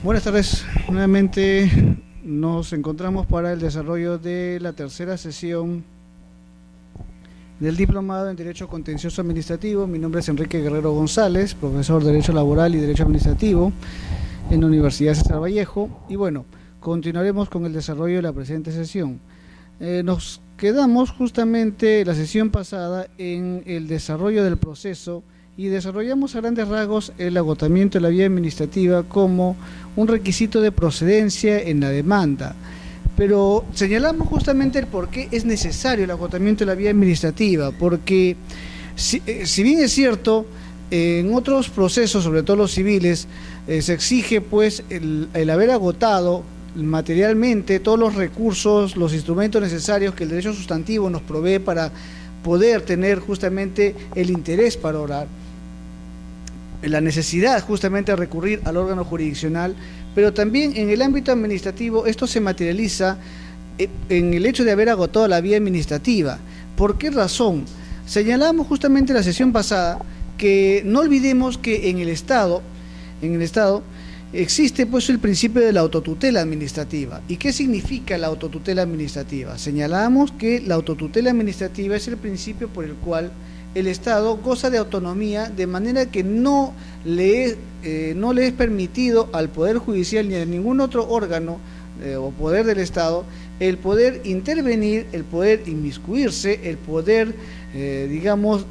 Buenas tardes. Nuevamente nos encontramos para el desarrollo de la tercera sesión del Diplomado en Derecho Contencioso Administrativo. Mi nombre es Enrique Guerrero González, profesor de Derecho Laboral y Derecho Administrativo en la Universidad César Vallejo. Y bueno, continuaremos con el desarrollo de la presente sesión. Nos quedamos justamente la sesión pasada en el desarrollo del proceso y desarrollamos a grandes rasgos el agotamiento de la vía administrativa como un requisito de procedencia en la demanda. Pero señalamos justamente el por qué es necesario el agotamiento de la vía administrativa, porque si bien es cierto, en otros procesos, sobre todo los civiles, se exige pues el haber agotado materialmente todos los recursos, los instrumentos necesarios que el derecho sustantivo nos provee para poder tener justamente el interés para orar, la necesidad justamente de recurrir al órgano jurisdiccional, pero también en el ámbito administrativo esto se materializa en el hecho de haber agotado la vía administrativa. ¿Por qué razón? Señalamos justamente en la sesión pasada que no olvidemos que en el Estado existe pues el principio de la autotutela administrativa. ¿Y qué significa la autotutela administrativa? Señalamos que la autotutela administrativa es el principio por el cual el Estado goza de autonomía, de manera que no le es permitido al Poder Judicial ni a ningún otro órgano o poder del Estado el poder intervenir, el poder inmiscuirse, el poder,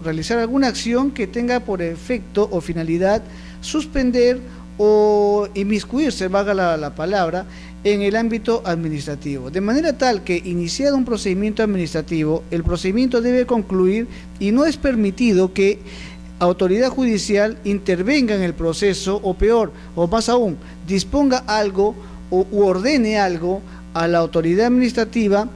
realizar alguna acción que tenga por efecto o finalidad suspender o inmiscuirse, valga la palabra, en el ámbito administrativo, de manera tal que iniciado un procedimiento administrativo, el procedimiento debe concluir y no es permitido que autoridad judicial intervenga en el proceso, o peor, o más aún, disponga algo u ordene algo a la autoridad administrativa,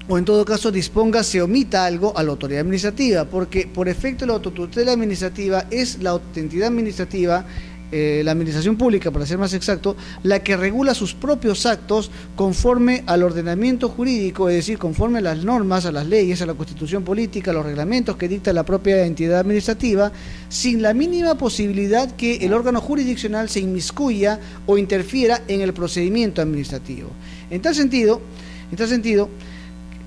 o en todo caso disponga, se omita algo a la autoridad administrativa, porque por efecto de la autotutela administrativa es la entidad administrativa, la administración pública, para ser más exacto, la que regula sus propios actos conforme al ordenamiento jurídico, es decir, conforme a las normas, a las leyes, a la constitución política, a los reglamentos que dicta la propia entidad administrativa, sin la mínima posibilidad que el órgano jurisdiccional se inmiscuya o interfiera en el procedimiento administrativo. En tal sentido,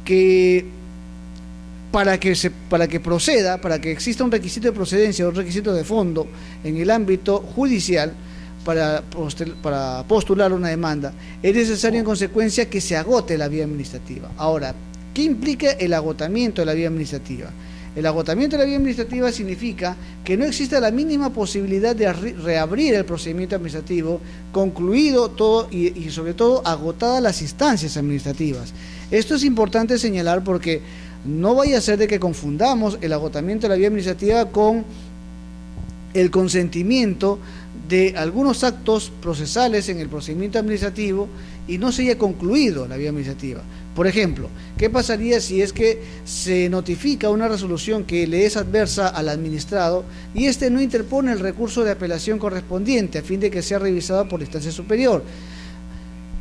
que para que proceda, para que exista un requisito de procedencia, un requisito de fondo en el ámbito judicial para postular una demanda, es necesario en consecuencia que se agote la vía administrativa. Ahora, ¿qué implica el agotamiento de la vía administrativa? El agotamiento de la vía administrativa significa que no existe la mínima posibilidad de reabrir el procedimiento administrativo, concluido todo y sobre todo agotadas las instancias administrativas. Esto es importante señalar porque no vaya a ser de que confundamos el agotamiento de la vía administrativa con el consentimiento de algunos actos procesales en el procedimiento administrativo y no se haya concluido la vía administrativa. Por ejemplo, ¿qué pasaría si es que se notifica una resolución que le es adversa al administrado y éste no interpone el recurso de apelación correspondiente a fin de que sea revisado por la instancia superior?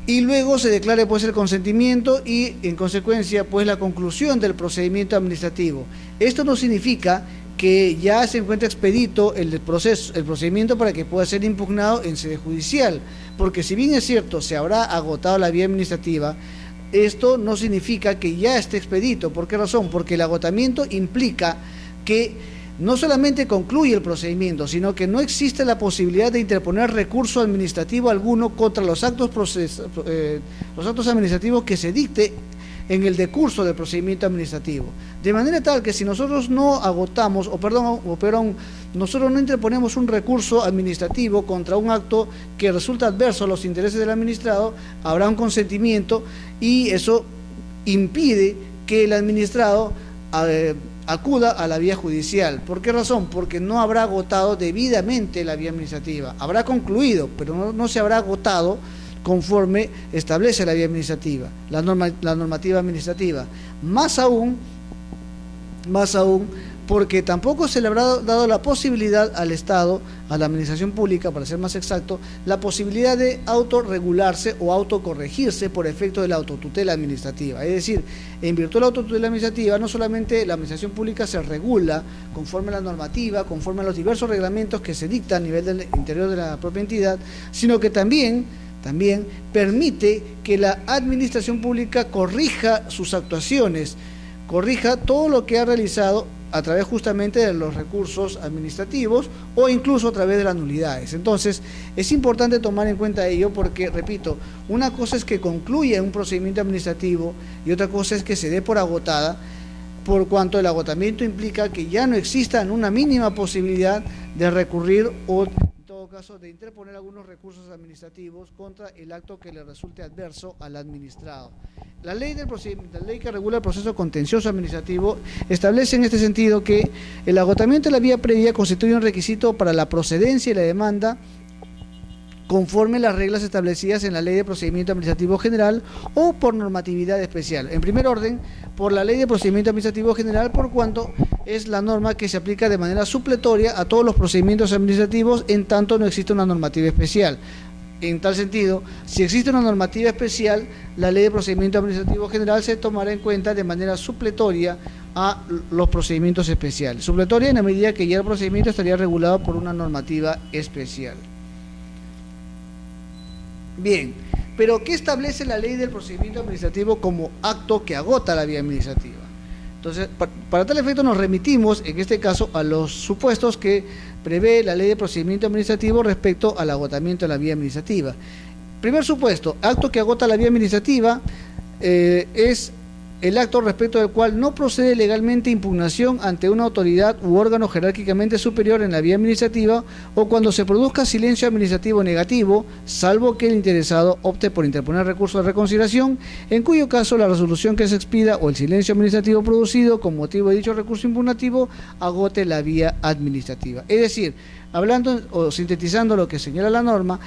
Y luego se declare pues el consentimiento y en consecuencia pues la conclusión del procedimiento administrativo. Esto no significa que ya se encuentre expedito el procedimiento para que pueda ser impugnado en sede judicial, porque si bien es cierto se habrá agotado la vía administrativa, esto no significa que ya esté expedito. ¿Por qué razón? Porque el agotamiento implica que no solamente concluye el procedimiento, sino que no existe la posibilidad de interponer recurso administrativo alguno contra los actos administrativos que se dicte en el decurso del procedimiento administrativo. De manera tal que si nosotros no agotamos, nosotros no interponemos un recurso administrativo contra un acto que resulta adverso a los intereses del administrado, habrá un consentimiento y eso impide que el administrado acuda a la vía judicial. ¿Por qué razón? Porque no habrá agotado debidamente la vía administrativa. Habrá concluido, pero no se habrá agotado conforme establece la vía administrativa, la normativa administrativa. Más aún, porque tampoco se le habrá dado la posibilidad al Estado, a la administración pública, para ser más exacto, la posibilidad de autorregularse o autocorregirse por efecto de la autotutela administrativa. Es decir, en virtud de la autotutela administrativa, no solamente la administración pública se regula conforme a la normativa, conforme a los diversos reglamentos que se dictan a nivel del interior de la propia entidad, sino que también permite que la administración pública corrija sus actuaciones, corrija todo lo que ha realizado a través justamente de los recursos administrativos o incluso a través de las nulidades. Entonces, es importante tomar en cuenta ello porque, repito, una cosa es que concluya un procedimiento administrativo y otra cosa es que se dé por agotada, por cuanto el agotamiento implica que ya no exista una mínima posibilidad de recurrir o, en todo caso, de interponer algunos recursos administrativos contra el acto que le resulte adverso al administrado. La ley que regula el proceso contencioso administrativo establece en este sentido que el agotamiento de la vía previa constituye un requisito para la procedencia y la demanda conforme las reglas establecidas en la Ley de Procedimiento Administrativo General o por normatividad especial. En primer orden, por la Ley de Procedimiento Administrativo General, por cuanto es la norma que se aplica de manera supletoria a todos los procedimientos administrativos en tanto no existe una normativa especial. En tal sentido, si existe una normativa especial, la Ley de Procedimiento Administrativo General se tomará en cuenta de manera supletoria a los procedimientos especiales. Supletoria en la medida que ya el procedimiento estaría regulado por una normativa especial. Bien, pero ¿qué establece la Ley del Procedimiento Administrativo como acto que agota la vía administrativa? Entonces, para tal efecto nos remitimos, en este caso, a los supuestos que prevé la Ley de Procedimiento Administrativo respecto al agotamiento de la vía administrativa. Primer supuesto, acto que agota la vía administrativa es el acto respecto del cual no procede legalmente impugnación ante una autoridad u órgano jerárquicamente superior en la vía administrativa o cuando se produzca silencio administrativo negativo, salvo que el interesado opte por interponer recurso de reconsideración, en cuyo caso la resolución que se expida o el silencio administrativo producido con motivo de dicho recurso impugnativo agote la vía administrativa. Es decir, hablando o sintetizando lo que señala la norma,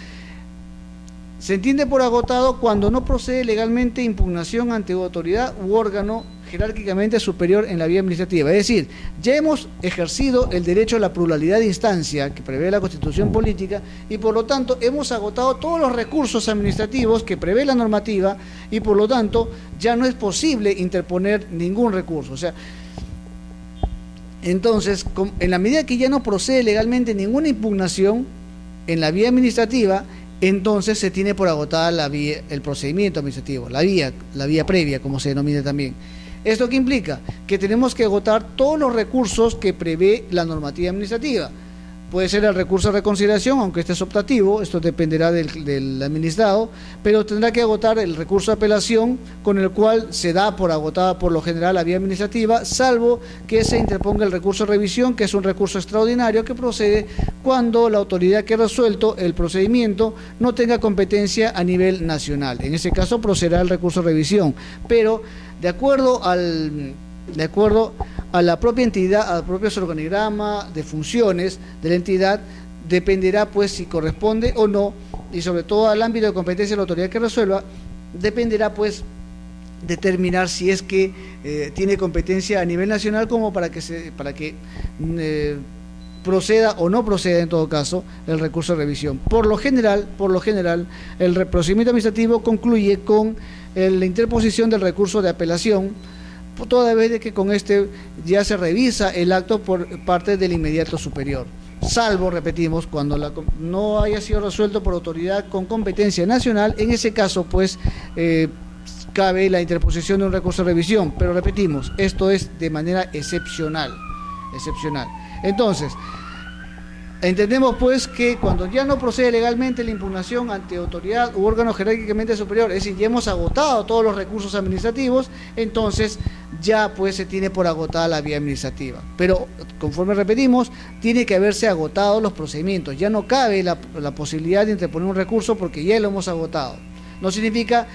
se entiende por agotado cuando no procede legalmente impugnación ante autoridad u órgano jerárquicamente superior en la vía administrativa. Es decir, ya hemos ejercido el derecho a la pluralidad de instancia que prevé la Constitución Política y por lo tanto hemos agotado todos los recursos administrativos que prevé la normativa y por lo tanto ya no es posible interponer ningún recurso. O sea, entonces, en la medida que ya no procede legalmente ninguna impugnación en la vía administrativa, entonces se tiene por agotada el procedimiento administrativo, la vía previa, como se denomina también. ¿Esto qué implica? Que tenemos que agotar todos los recursos que prevé la normativa administrativa. Puede ser el recurso de reconsideración, aunque este es optativo, esto dependerá del administrado, pero tendrá que agotar el recurso de apelación, con el cual se da por agotada por lo general la vía administrativa, salvo que se interponga el recurso de revisión, que es un recurso extraordinario que procede cuando la autoridad que ha resuelto el procedimiento no tenga competencia a nivel nacional. En ese caso procederá el recurso de revisión, pero de acuerdo a la propia entidad, al propio organigrama de funciones de la entidad, dependerá pues si corresponde o no, y sobre todo al ámbito de competencia de la autoridad que resuelva, dependerá pues determinar si es que tiene competencia a nivel nacional como para que proceda o no proceda en todo caso el recurso de revisión. Por lo general, el procedimiento administrativo concluye con la interposición del recurso de apelación, toda vez de que con este ya se revisa el acto por parte del inmediato superior, salvo, repetimos, cuando no haya sido resuelto por autoridad con competencia nacional. En ese caso pues cabe la interposición de un recurso de revisión, pero repetimos, esto es de manera excepcional. Entonces, entendemos pues que cuando ya no procede legalmente la impugnación ante autoridad u órgano jerárquicamente superior, es decir, ya hemos agotado todos los recursos administrativos, entonces ya pues se tiene por agotada la vía administrativa. Pero conforme repetimos, tiene que haberse agotado los procedimientos, ya no cabe la posibilidad de interponer un recurso porque ya lo hemos agotado. No significa,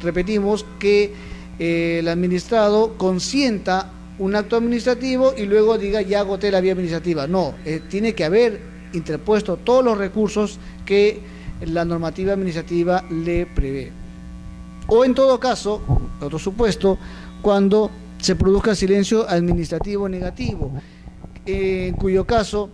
repetimos, que el administrado consienta un acto administrativo y luego diga ya agoté la vía administrativa. No, tiene que haber interpuesto todos los recursos que la normativa administrativa le prevé. O en todo caso, otro supuesto, cuando se produzca silencio administrativo negativo. en cuyo caso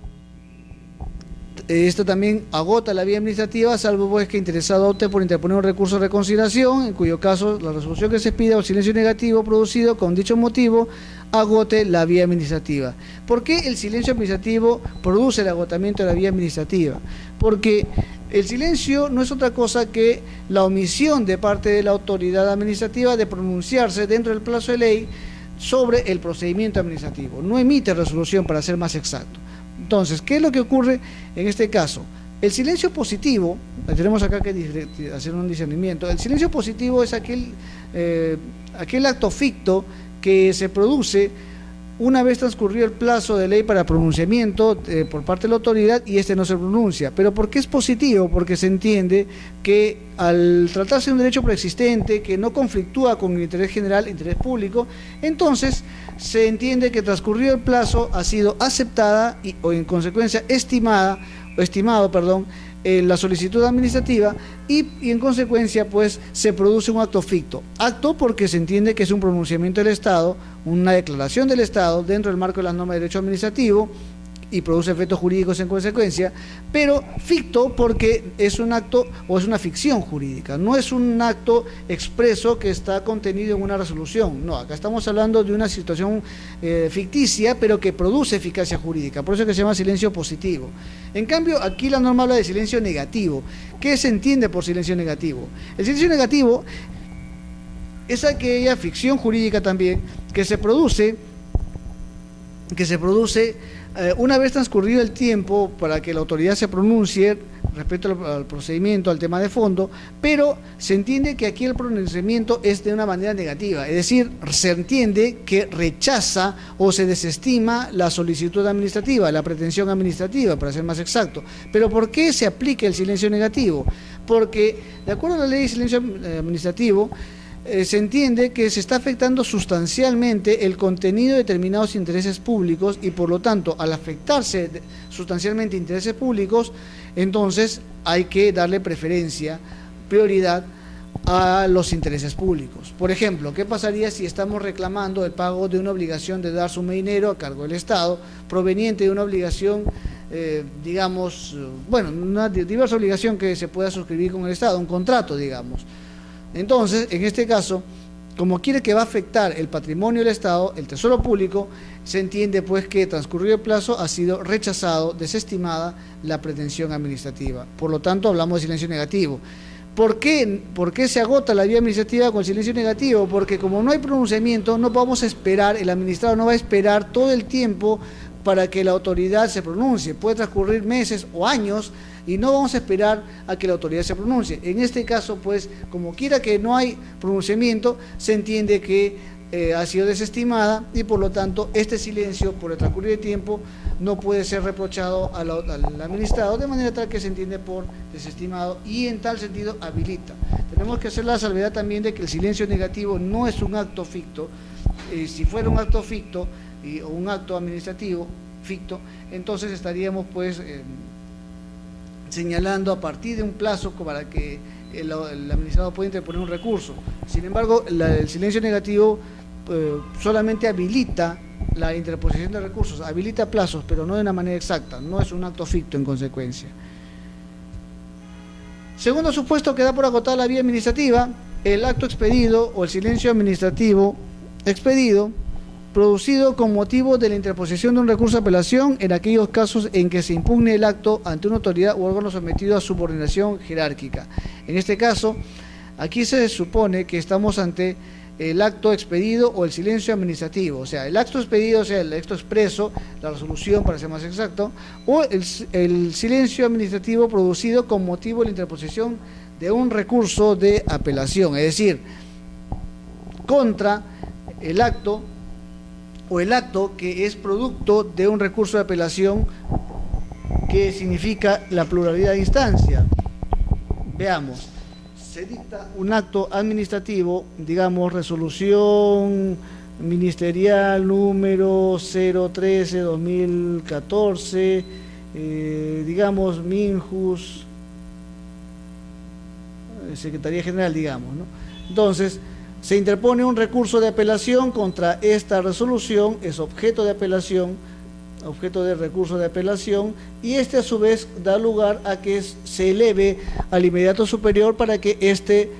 esto también agota la vía administrativa, salvo pues que interesado opte por interponer un recurso de reconsideración, en cuyo caso la resolución que se pida o el silencio negativo producido con dicho motivo agote la vía administrativa. ¿Por qué el silencio administrativo produce el agotamiento de la vía administrativa? Porque el silencio no es otra cosa que la omisión de parte de la autoridad administrativa de pronunciarse dentro del plazo de ley sobre el procedimiento administrativo. No emite resolución, para ser más exacto. Entonces, ¿qué es lo que ocurre en este caso? El silencio positivo, tenemos acá que hacer un discernimiento, el silencio positivo es aquel acto ficto que se produce una vez transcurrido el plazo de ley para pronunciamiento por parte de la autoridad y este no se pronuncia. ¿Pero por qué es positivo? Porque se entiende que al tratarse de un derecho preexistente que no conflictúa con el interés general, interés público, entonces se entiende que transcurrido el plazo ha sido aceptada o en consecuencia estimado, la solicitud administrativa y en consecuencia pues se produce un acto ficto. Acto porque se entiende que es un pronunciamiento del Estado, una declaración del Estado dentro del marco de las normas de derecho administrativo y produce efectos jurídicos en consecuencia, pero ficto porque es un acto o es una ficción jurídica, no es un acto expreso que está contenido en una resolución, no, acá estamos hablando de una situación ficticia, pero que produce eficacia jurídica, por eso es que se llama silencio positivo. En cambio, aquí la norma habla de silencio negativo. ¿Qué se entiende por silencio negativo? El silencio negativo es aquella ficción jurídica también que se produce una vez transcurrido el tiempo para que la autoridad se pronuncie respecto al procedimiento, al tema de fondo, pero se entiende que aquí el pronunciamiento es de una manera negativa, es decir, se entiende que rechaza o se desestima la solicitud administrativa, la pretensión administrativa, para ser más exacto. ¿Pero por qué se aplica el silencio negativo? Porque, de acuerdo a la ley de silencio administrativo, se entiende que se está afectando sustancialmente el contenido de determinados intereses públicos y por lo tanto al afectarse sustancialmente intereses públicos, entonces hay que darle preferencia, prioridad a los intereses públicos. Por ejemplo, ¿qué pasaría si estamos reclamando el pago de una obligación de dar suma de dinero a cargo del Estado proveniente de una obligación, una diversa obligación que se pueda suscribir con el Estado, un contrato, digamos? Entonces, en este caso, como quiere que va a afectar el patrimonio del Estado, el tesoro público, se entiende pues que transcurrido el plazo ha sido rechazado, desestimada la pretensión administrativa. Por lo tanto, hablamos de silencio negativo. ¿Por qué se agota la vía administrativa con silencio negativo? Porque como no hay pronunciamiento, no vamos a esperar, el administrado no va a esperar todo el tiempo para que la autoridad se pronuncie. Puede transcurrir meses o años y no vamos a esperar a que la autoridad se pronuncie. En este caso, pues, como quiera que no hay pronunciamiento, se entiende que ha sido desestimada y por lo tanto este silencio por el transcurrir de tiempo no puede ser reprochado al administrado, de manera tal que se entiende por desestimado y en tal sentido habilita. Tenemos que hacer la salvedad también de que el silencio negativo no es un acto ficto. Si fuera un acto ficto o un acto administrativo ficto, entonces estaríamos pues señalando a partir de un plazo para que el administrado pueda interponer un recurso. Sin embargo, el silencio negativo solamente habilita la interposición de recursos, habilita plazos, pero no de una manera exacta, no es un acto ficto en consecuencia. Segundo supuesto que da por agotada la vía administrativa, el acto expedido o el silencio administrativo expedido producido con motivo de la interposición de un recurso de apelación en aquellos casos en que se impugne el acto ante una autoridad u órgano sometido a subordinación jerárquica. En este caso, aquí se supone que estamos ante el acto expedido o el silencio administrativo, o sea, el acto expedido, o sea, el acto expreso, la resolución para ser más exacto, o el silencio administrativo producido con motivo de la interposición de un recurso de apelación, es decir, contra el acto o el acto que es producto de un recurso de apelación que significa la pluralidad de instancia. Veamos, se dicta un acto administrativo, digamos, resolución ministerial número 013-2014, digamos, Minjus, Secretaría General, digamos, ¿no? Entonces, se interpone un recurso de apelación contra esta resolución, es objeto de apelación, objeto de recurso de apelación, y este a su vez da lugar a que se eleve al inmediato superior para que éste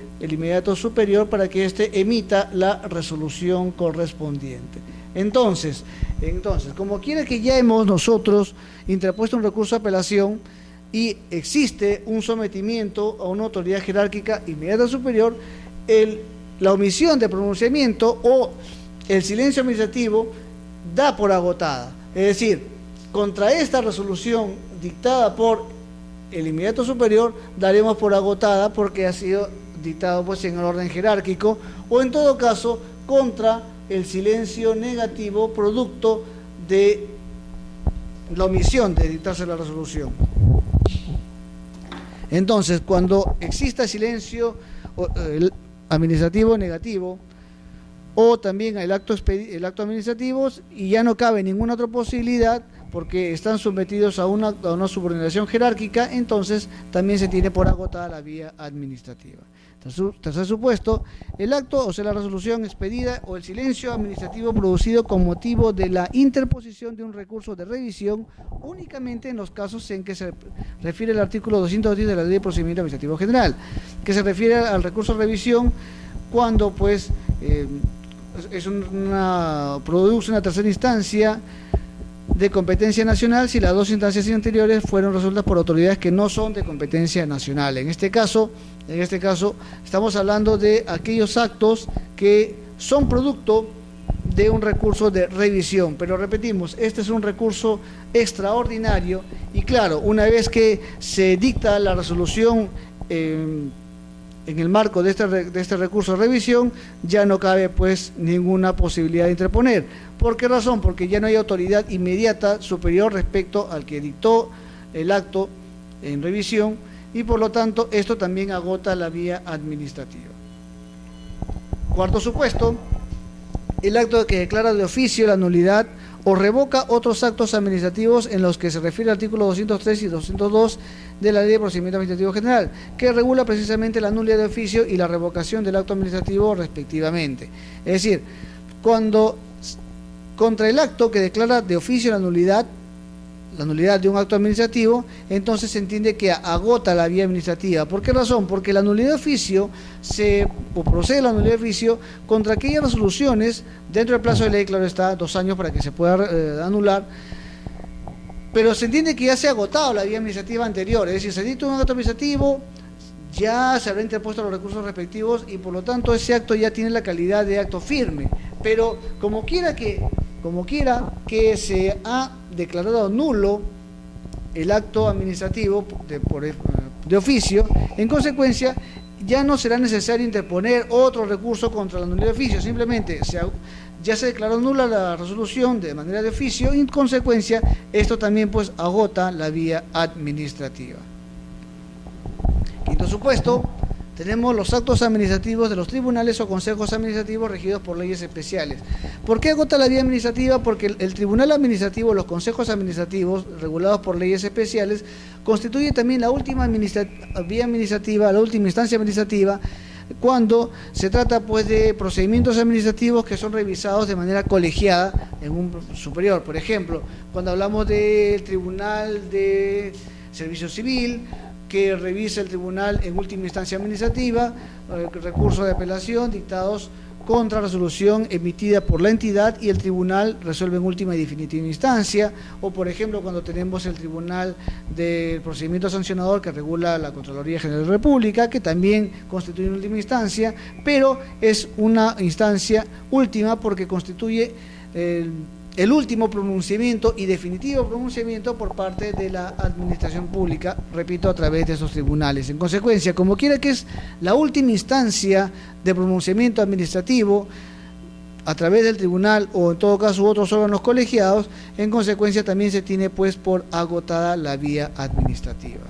emita la resolución correspondiente. Entonces, como quiera que ya hemos nosotros interpuesto un recurso de apelación y existe un sometimiento a una autoridad jerárquica inmediata superior, la omisión de pronunciamiento o el silencio administrativo da por agotada. Es decir, contra esta resolución dictada por el inmediato superior daremos por agotada porque ha sido dictado pues en el orden jerárquico, o en todo caso contra el silencio negativo producto de la omisión de dictarse la resolución. Entonces, cuando exista silencio administrativo negativo, o también el acto administrativo, y ya no cabe ninguna otra posibilidad porque están sometidos a una subordinación jerárquica, entonces también se tiene por agotada la vía administrativa. Tercer supuesto, el acto, o sea la resolución expedida o el silencio administrativo producido con motivo de la interposición de un recurso de revisión únicamente en los casos en que se refiere el artículo 210 de la Ley de Procedimiento Administrativo General, que se refiere al recurso de revisión cuando pues produce una tercera instancia de competencia nacional si las dos instancias anteriores fueron resueltas por autoridades que no son de competencia nacional. En este caso estamos hablando de aquellos actos que son producto de un recurso de revisión, pero repetimos, este es un recurso extraordinario y claro, una vez que se dicta la resolución en el marco de este recurso de revisión, ya no cabe pues ninguna posibilidad de interponer. ¿Por qué razón? Porque ya no hay autoridad inmediata superior respecto al que dictó el acto en revisión y por lo tanto esto también agota la vía administrativa. Cuarto supuesto, el acto que declara de oficio la nulidad o revoca otros actos administrativos en los que se refiere el artículo 203 y 202 de la Ley de Procedimiento Administrativo General, que regula precisamente la nulidad de oficio y la revocación del acto administrativo respectivamente. Es decir, cuando contra el acto que declara de oficio la nulidad de un acto administrativo, entonces se entiende que agota la vía administrativa. ¿Por qué razón? Porque la nulidad de oficio procede la nulidad de oficio contra aquellas resoluciones, dentro del plazo de ley, claro está, 2 años para que se pueda anular, pero se entiende que ya se ha agotado la vía administrativa anterior, es decir, se dicta un acto administrativo, ya se habrá interpuesto los recursos respectivos y por lo tanto ese acto ya tiene la calidad de acto firme, pero como quiera que se ha declarado nulo el acto administrativo de oficio, en consecuencia ya no será necesario interponer otro recurso contra la nulidad de oficio, simplemente ya se declaró nula la resolución de manera de oficio y en consecuencia esto también pues agota la vía administrativa. Quinto supuesto, tenemos los actos administrativos de los tribunales o consejos administrativos regidos por leyes especiales. ¿Por qué agota la vía administrativa? Porque el tribunal administrativo, los consejos administrativos regulados por leyes especiales, constituye también la última vía administrativa, la última instancia administrativa, cuando se trata pues de procedimientos administrativos que son revisados de manera colegiada en un superior. Por ejemplo, cuando hablamos del Tribunal de Servicio Civil, que revisa el tribunal en última instancia administrativa, recursos de apelación dictados contra resolución emitida por la entidad y el tribunal resuelve en última y definitiva instancia, o por ejemplo cuando tenemos el Tribunal del Procedimiento Sancionador que regula la Contraloría General de la República, que también constituye en última instancia, pero es una instancia última porque constituye el último pronunciamiento y definitivo pronunciamiento por parte de la administración pública, repito, a través de esos tribunales. En consecuencia, como quiera que es la última instancia de pronunciamiento administrativo a través del tribunal o en todo caso otros órganos colegiados, en consecuencia también se tiene pues por agotada la vía administrativa.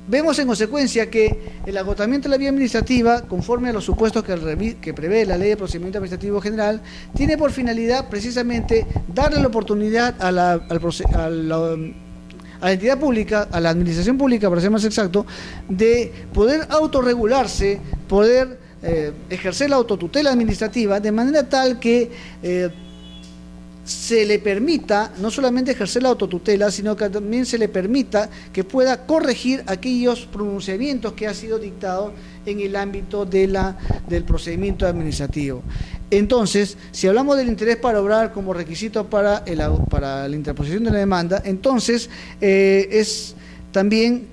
Vemos en consecuencia que el agotamiento de la vía administrativa, conforme a los supuestos que prevé la Ley de Procedimiento Administrativo General, tiene por finalidad precisamente darle la oportunidad a la entidad pública, a la administración pública, para ser más exacto, de poder autorregularse, poder ejercer la autotutela administrativa de manera tal que se le permita no solamente ejercer la autotutela, sino que también se le permita que pueda corregir aquellos pronunciamientos que han sido dictados en el ámbito del procedimiento administrativo. Entonces, si hablamos del interés para obrar como requisito para la interposición de la demanda, entonces es también,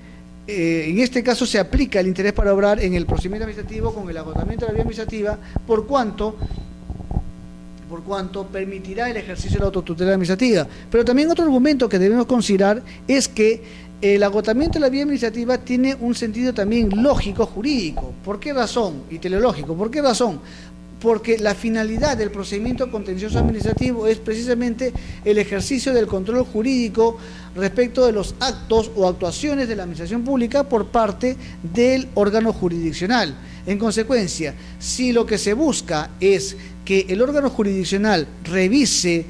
en este caso se aplica el interés para obrar en el procedimiento administrativo con el agotamiento de la vía administrativa, por cuanto permitirá el ejercicio de la autotutela administrativa. Pero también otro argumento que debemos considerar es que el agotamiento de la vía administrativa tiene un sentido también lógico jurídico. ¿Por qué razón? Y teleológico. ¿Por qué razón? Porque la finalidad del procedimiento contencioso administrativo es precisamente el ejercicio del control jurídico respecto de los actos o actuaciones de la administración pública por parte del órgano jurisdiccional. En consecuencia, si lo que se busca es que el órgano jurisdiccional revise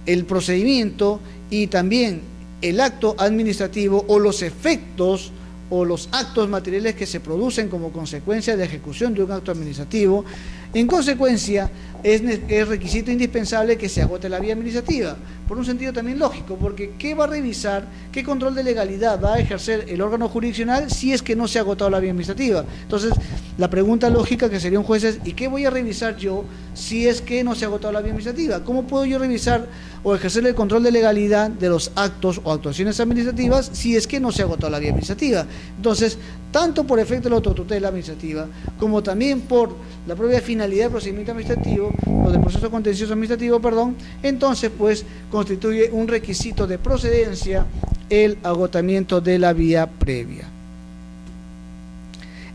el procedimiento y también el acto administrativo o los efectos o los actos materiales que se producen como consecuencia de ejecución de un acto administrativo, en consecuencia es requisito indispensable que se agote la vía administrativa, por un sentido también lógico, porque ¿qué va a revisar, qué control de legalidad va a ejercer el órgano jurisdiccional si es que no se ha agotado la vía administrativa? Entonces, la pregunta lógica que sería un juez es, ¿y qué voy a revisar yo si es que no se ha agotado la vía administrativa? ¿Cómo puedo yo revisar o ejercer el control de legalidad de los actos o actuaciones administrativas si es que no se ha agotado la vía administrativa? Entonces, tanto por efecto de la autotutela administrativa, como también por la propia finalidad del procedimiento administrativo, o del proceso contencioso administrativo, entonces pues constituye un requisito de procedencia el agotamiento de la vía previa.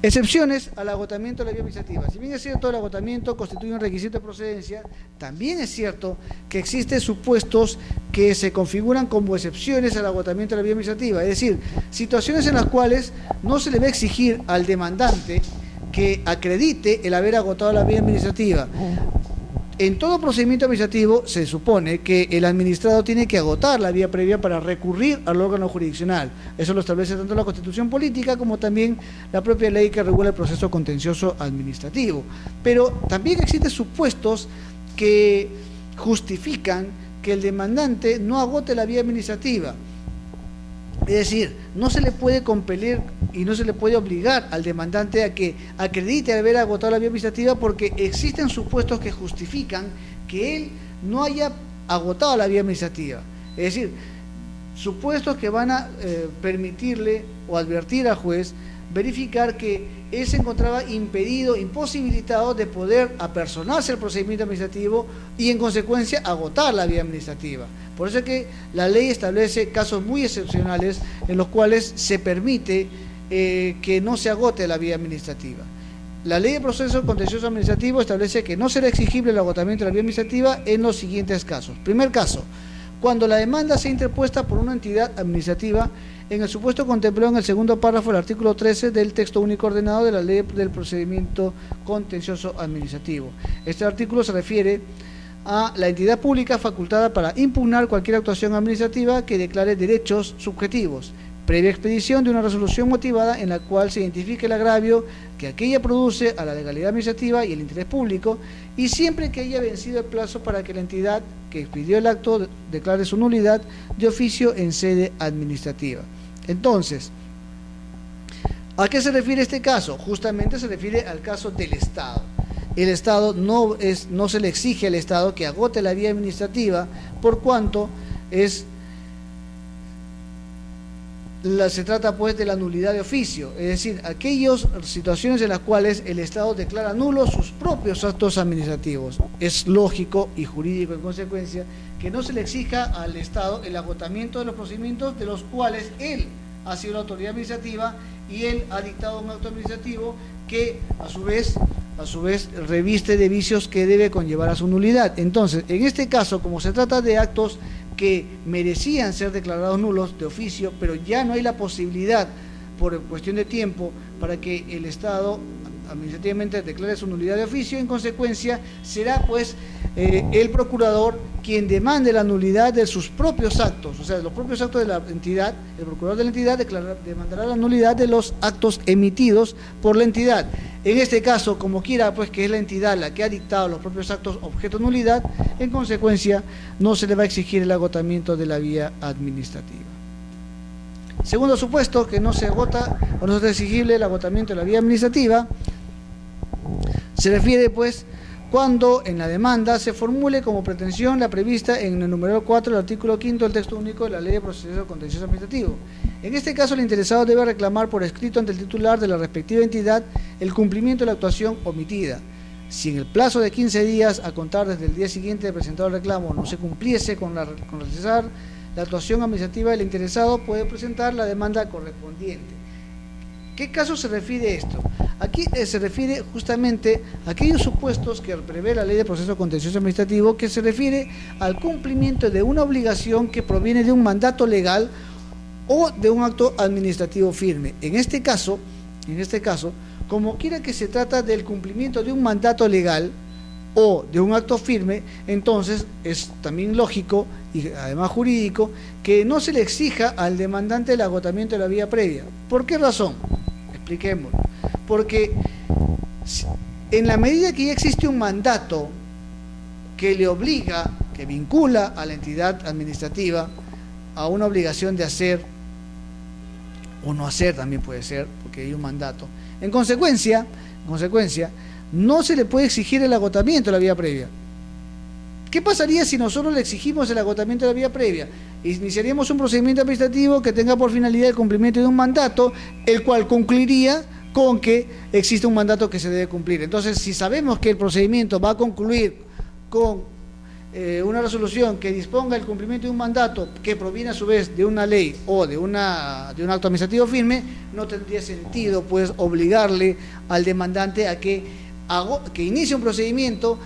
Excepciones al agotamiento de la vía administrativa. Si bien es cierto el agotamiento constituye un requisito de procedencia, también es cierto que existen supuestos que se configuran como excepciones al agotamiento de la vía administrativa, es decir, situaciones en las cuales no se le va a exigir al demandante que acredite el haber agotado la vía administrativa. En todo procedimiento administrativo se supone que el administrado tiene que agotar la vía previa para recurrir al órgano jurisdiccional. Eso lo establece tanto la Constitución Política como también la propia ley que regula el proceso contencioso administrativo. Pero también existen supuestos que justifican que el demandante no agote la vía administrativa. Es decir, no se le puede compelir y no se le puede obligar al demandante a que acredite haber agotado la vía administrativa porque existen supuestos que justifican que él no haya agotado la vía administrativa. Es decir, supuestos que van a permitirle o advertir al juez verificar que él se encontraba impedido, imposibilitado de poder apersonarse al procedimiento administrativo y en consecuencia agotar la vía administrativa. Por eso es que la ley establece casos muy excepcionales en los cuales se permite que no se agote la vía administrativa. La ley de proceso contencioso administrativo establece que no será exigible el agotamiento de la vía administrativa en los siguientes casos. Primer caso, cuando la demanda sea interpuesta por una entidad administrativa en el supuesto contemplado en el segundo párrafo del artículo 13 del texto único ordenado de la ley del procedimiento contencioso administrativo. Este artículo se refiere a la entidad pública facultada para impugnar cualquier actuación administrativa que declare derechos subjetivos, previa expedición de una resolución motivada en la cual se identifique el agravio que aquella produce a la legalidad administrativa y el interés público, y siempre que haya vencido el plazo para que la entidad que expidió el acto declare su nulidad de oficio en sede administrativa. Entonces, ¿a qué se refiere este caso? Justamente se refiere al caso del Estado. El Estado no se le exige al Estado que agote la vía administrativa por cuanto se trata pues de la nulidad de oficio, es decir, aquellas situaciones en las cuales el Estado declara nulos sus propios actos administrativos. Es lógico y jurídico en consecuencia que no se le exija al Estado el agotamiento de los procedimientos de los cuales él ha sido la autoridad administrativa y él ha dictado un acto administrativo que a su vez reviste de vicios que debe conllevar a su nulidad. Entonces, en este caso, como se trata de actos que merecían ser declarados nulos de oficio, pero ya no hay la posibilidad, por cuestión de tiempo, para que el Estado administrativamente declare su nulidad de oficio, en consecuencia será pues el procurador quien demande la nulidad de sus propios actos, o sea, de los propios actos de la entidad. El procurador de la entidad demandará la nulidad de los actos emitidos por la entidad. En este caso, como quiera, pues que es la entidad la que ha dictado los propios actos objeto de nulidad, en consecuencia no se le va a exigir el agotamiento de la vía administrativa. Segundo supuesto, que no se agota o no es exigible el agotamiento de la vía administrativa, se refiere pues cuando en la demanda se formule como pretensión la prevista en el numeral 4 del artículo 5 del texto único de la Ley de Proceso Contencioso Administrativo. En este caso, el interesado debe reclamar por escrito ante el titular de la respectiva entidad el cumplimiento de la actuación omitida. Si en el plazo de 15 días a contar desde el día siguiente de presentado el reclamo no se cumpliese con realizar la actuación administrativa, el interesado puede presentar la demanda correspondiente. ¿Qué caso se refiere esto? Aquí se refiere justamente a aquellos supuestos que prevé la Ley de Proceso Contencioso Administrativo, que se refiere al cumplimiento de una obligación que proviene de un mandato legal o de un acto administrativo firme. En este caso, como quiera que se trata del cumplimiento de un mandato legal o de un acto firme, entonces es también lógico y además jurídico que no se le exija al demandante el agotamiento de la vía previa. ¿Por qué razón? Expliquemos. Porque en la medida que ya existe un mandato que le obliga, que vincula a la entidad administrativa a una obligación de hacer o no hacer, también puede ser, porque hay un mandato. En consecuencia, no se le puede exigir el agotamiento de la vía previa. ¿Qué pasaría si nosotros le exigimos el agotamiento de la vía previa? Iniciaríamos un procedimiento administrativo que tenga por finalidad el cumplimiento de un mandato, el cual concluiría con que existe un mandato que se debe cumplir. Entonces, si sabemos que el procedimiento va a concluir con una resolución que disponga el cumplimiento de un mandato que proviene a su vez de una ley o de un acto administrativo firme, no tendría sentido pues obligarle al demandante a que inicie un procedimiento,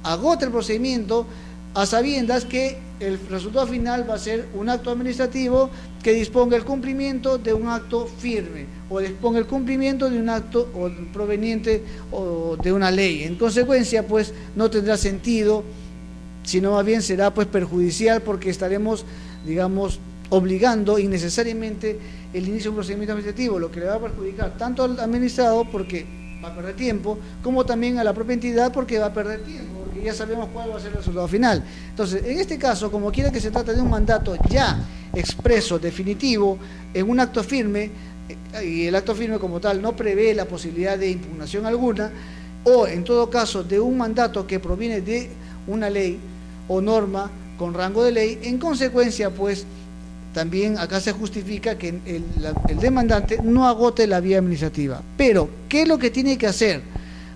agote el procedimiento, a sabiendas que el resultado final va a ser un acto administrativo que disponga el cumplimiento de un acto firme o disponga el cumplimiento de un acto proveniente o de una ley. En consecuencia, pues no tendrá sentido, sino más bien será pues perjudicial, porque estaremos, digamos, obligando innecesariamente el inicio de un procedimiento administrativo, lo que le va a perjudicar tanto al administrado, porque va a perder tiempo, como también a la propia entidad, porque va a perder tiempo, porque ya sabemos cuál va a ser el resultado final. Entonces, en este caso, como quiera que se trata de un mandato ya expreso, definitivo, en un acto firme, y el acto firme como tal no prevé la posibilidad de impugnación alguna, o en todo caso de un mandato que proviene de una ley o norma con rango de ley, en consecuencia pues también acá se justifica que el demandante no agote la vía administrativa. Pero, ¿qué es lo que tiene que hacer?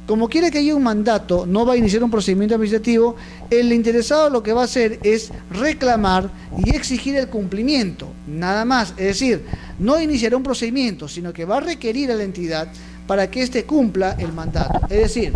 Como quiere que haya un mandato, no va a iniciar un procedimiento administrativo, el interesado lo que va a hacer es reclamar y exigir el cumplimiento, nada más. Es decir, no iniciará un procedimiento, sino que va a requerir a la entidad para que éste cumpla el mandato. Es decir,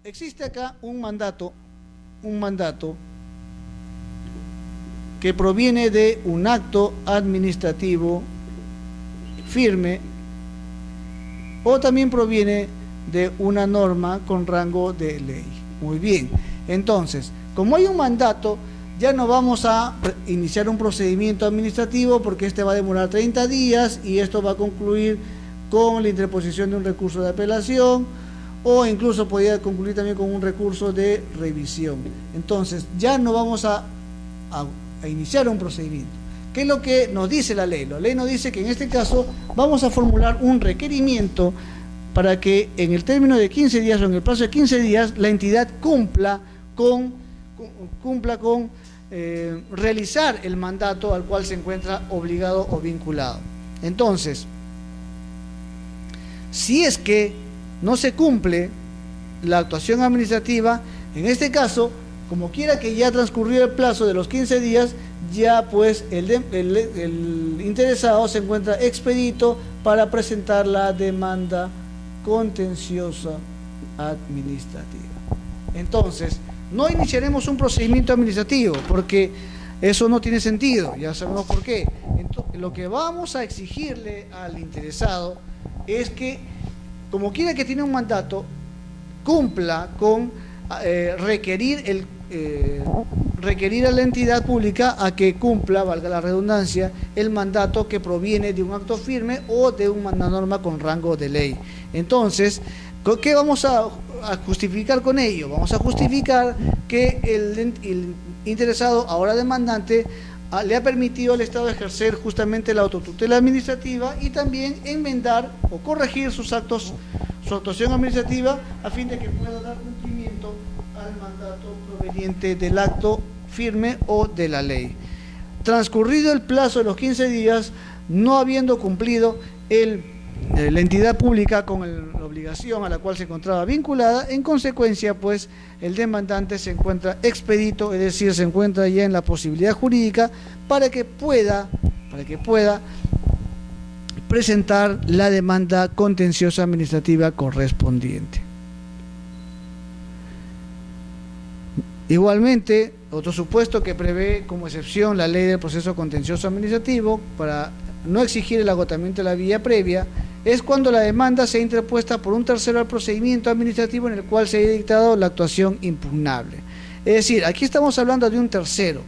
existe acá un mandato que proviene de un acto administrativo firme, o también proviene de una norma con rango de ley. Muy bien, entonces, como hay un mandato, ya no vamos a iniciar un procedimiento administrativo, porque este va a demorar 30 días y esto va a concluir con la interposición de un recurso de apelación, o incluso podría concluir también con un recurso de revisión. Entonces, ya no vamos a iniciar un procedimiento. ¿Qué es lo que nos dice la ley? La ley nos dice que en este caso vamos a formular un requerimiento para que en el término de 15 días o en el plazo de 15 días la entidad cumpla con realizar el mandato al cual se encuentra obligado o vinculado. Entonces, si es que no se cumple la actuación administrativa, en este caso, como quiera que ya transcurrió el plazo de los 15 días, ya pues el interesado se encuentra expedito para presentar la demanda contenciosa administrativa. Entonces, no iniciaremos un procedimiento administrativo porque eso no tiene sentido, ya sabemos por qué. Entonces, lo que vamos a exigirle al interesado es que, como quiera que tiene un mandato, cumpla con requerir a la entidad pública a que cumpla, valga la redundancia, el mandato que proviene de un acto firme o de una norma con rango de ley. Entonces, ¿qué vamos a justificar con ello? Vamos a justificar que el interesado, ahora demandante, le ha permitido al Estado ejercer justamente la autotutela administrativa y también enmendar o corregir su actuación administrativa a fin de que pueda dar cumplimiento al mandato proveniente del acto firme o de la ley. Transcurrido el plazo de los 15 días, no habiendo cumplido la entidad pública con la obligación a la cual se encontraba vinculada, en consecuencia, pues, el demandante se encuentra expedito, es decir, se encuentra ya en la posibilidad jurídica para que pueda presentar la demanda contenciosa administrativa correspondiente. Igualmente, otro supuesto que prevé como excepción la ley del proceso contencioso administrativo para no exigir el agotamiento de la vía previa es cuando la demanda sea interpuesta por un tercero al procedimiento administrativo en el cual se haya dictado la actuación impugnable. Es decir, aquí estamos hablando de un tercero.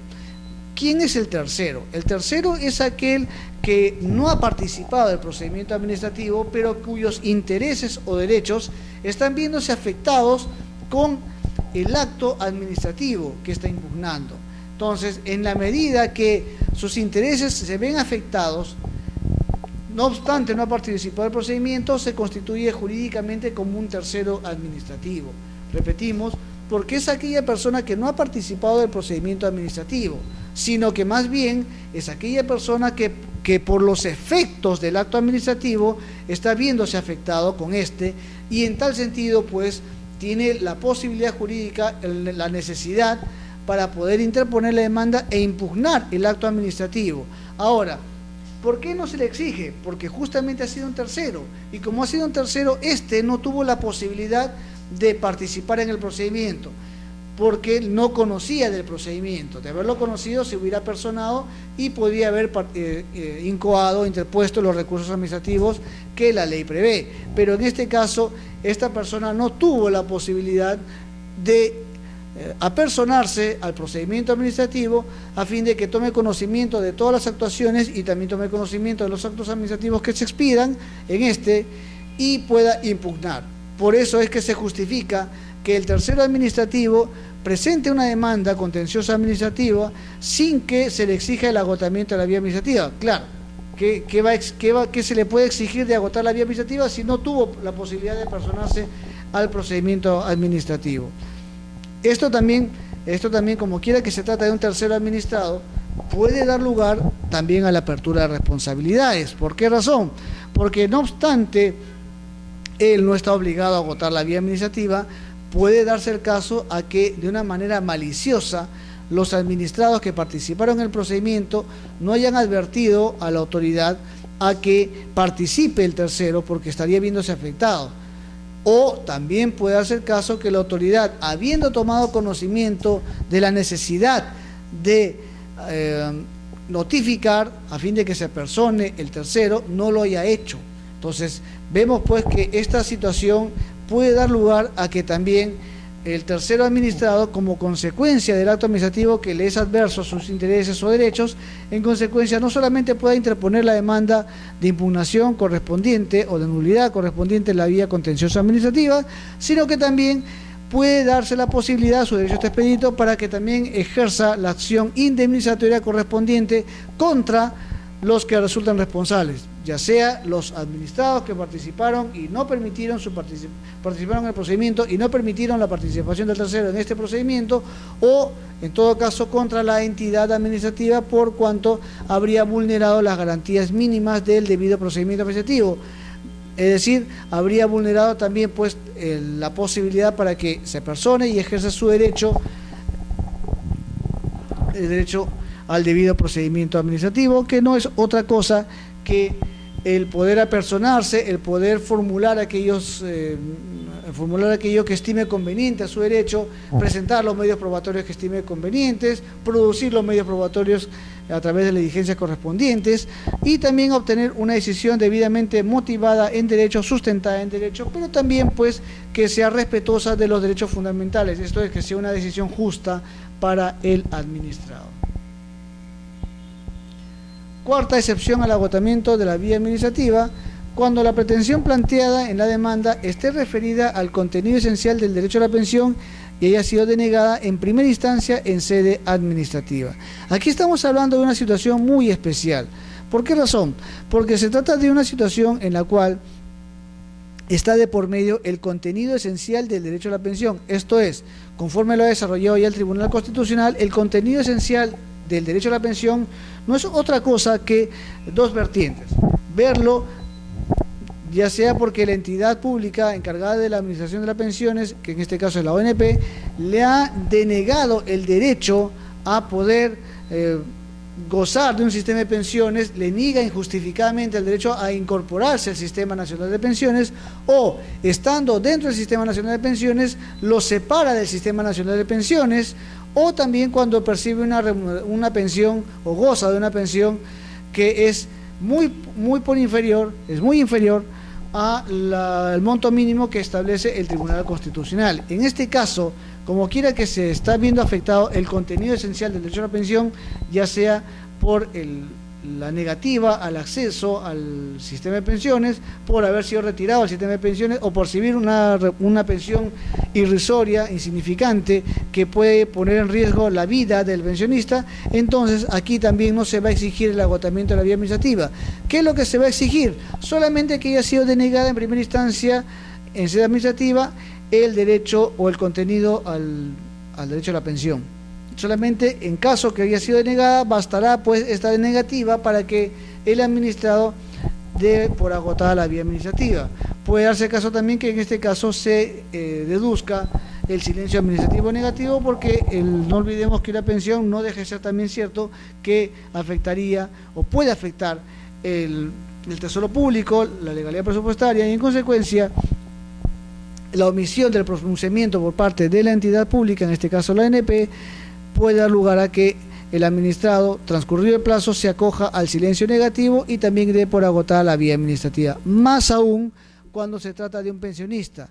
¿Quién es el tercero? El tercero es aquel que no ha participado del procedimiento administrativo, pero cuyos intereses o derechos están viéndose afectados con el acto administrativo que está impugnando. Entonces, en la medida que sus intereses se ven afectados, no obstante no ha participado del procedimiento, se constituye jurídicamente como un tercero administrativo. Repetimos, porque es aquella persona que no ha participado del procedimiento administrativo, sino que más bien es aquella persona que por los efectos del acto administrativo está viéndose afectado con este, y en tal sentido, pues, tiene la posibilidad jurídica, la necesidad para poder interponer la demanda e impugnar el acto administrativo. Ahora, ¿por qué no se le exige? Porque justamente ha sido un tercero, y como ha sido un tercero, este no tuvo la posibilidad de participar en el procedimiento, porque no conocía del procedimiento. De haberlo conocido, se hubiera personado y podría haber incoado, interpuesto los recursos administrativos que la ley prevé. Pero en este caso, esta persona no tuvo la posibilidad de apersonarse al procedimiento administrativo a fin de que tome conocimiento de todas las actuaciones y también tome conocimiento de los actos administrativos que se expidan en este y pueda impugnar. Por eso es que se justifica que el tercero administrativo presente una demanda contenciosa administrativa sin que se le exija el agotamiento de la vía administrativa. Claro, ¿qué se le puede exigir de agotar la vía administrativa si no tuvo la posibilidad de personarse al procedimiento administrativo? Esto también, como quiera que se trata de un tercero administrado, puede dar lugar también a la apertura de responsabilidades. ¿Por qué razón? Porque no obstante él no está obligado a agotar la vía administrativa, puede darse el caso a que de una manera maliciosa los administrados que participaron en el procedimiento no hayan advertido a la autoridad a que participe el tercero porque estaría viéndose afectado. O también puede darse el caso que la autoridad, habiendo tomado conocimiento de la necesidad de notificar a fin de que se apersone el tercero, no lo haya hecho. Entonces, vemos pues que esta situación puede dar lugar a que también el tercero administrado, como consecuencia del acto administrativo que le es adverso a sus intereses o derechos, en consecuencia no solamente pueda interponer la demanda de impugnación correspondiente o de nulidad correspondiente en la vía contenciosa administrativa, sino que también puede darse la posibilidad, su derecho está expedito, para que también ejerza la acción indemnizatoria correspondiente contra los que resultan responsables, ya sea los administrados que participaron y no permitieron participaron en el procedimiento y no permitieron la participación del tercero en este procedimiento, o en todo caso contra la entidad administrativa por cuanto habría vulnerado las garantías mínimas del debido procedimiento administrativo. Es decir, habría vulnerado también pues la posibilidad para que se persone y ejerza su derecho, el derecho al debido procedimiento administrativo, que no es otra cosa que el poder apersonarse, el poder formular aquellos formular aquello que estime conveniente a su derecho, presentar los medios probatorios que estime convenientes, producir los medios probatorios a través de las diligencias correspondientes y también obtener una decisión debidamente motivada en derecho, sustentada en derecho, pero también pues que sea respetuosa de los derechos fundamentales, esto es que sea una decisión justa para el administrado. Cuarta excepción al agotamiento de la vía administrativa: cuando la pretensión planteada en la demanda esté referida al contenido esencial del derecho a la pensión y haya sido denegada en primera instancia en sede administrativa. Aquí estamos hablando de una situación muy especial. ¿Por qué razón? Porque se trata de una situación en la cual está de por medio el contenido esencial del derecho a la pensión. Esto es, conforme lo ha desarrollado ya el Tribunal Constitucional, el contenido esencial del derecho a la pensión no es otra cosa que dos vertientes: verlo ya sea porque la entidad pública encargada de la administración de las pensiones, que en este caso es la ONP, le ha denegado el derecho a poder gozar de un sistema de pensiones, le niega injustificadamente el derecho a incorporarse al Sistema Nacional de Pensiones, o estando dentro del Sistema Nacional de Pensiones, lo separa del Sistema Nacional de Pensiones, o también cuando percibe una pensión o goza de una pensión que es muy inferior al monto mínimo que establece el Tribunal Constitucional. En este caso, como quiera que se está viendo afectado el contenido esencial del derecho a la pensión, ya sea por la negativa al acceso al sistema de pensiones, por haber sido retirado del sistema de pensiones o por recibir una pensión irrisoria, insignificante, que puede poner en riesgo la vida del pensionista, entonces aquí también no se va a exigir el agotamiento de la vía administrativa. ¿Qué es lo que se va a exigir? Solamente que haya sido denegada en primera instancia en sede administrativa el derecho o el contenido al derecho a la pensión. Solamente en caso que haya sido denegada, bastará pues esta denegativa para que el administrado dé por agotada la vía administrativa. Puede darse caso también que en este caso se deduzca el silencio administrativo negativo, porque no olvidemos que la pensión no deja de ser también cierto que afectaría o puede afectar el tesoro público, la legalidad presupuestaria, y en consecuencia la omisión del pronunciamiento por parte de la entidad pública, en este caso la ANP, puede dar lugar a que el administrado, transcurrido el plazo, se acoja al silencio negativo y también dé por agotada la vía administrativa. Más aún cuando se trata de un pensionista.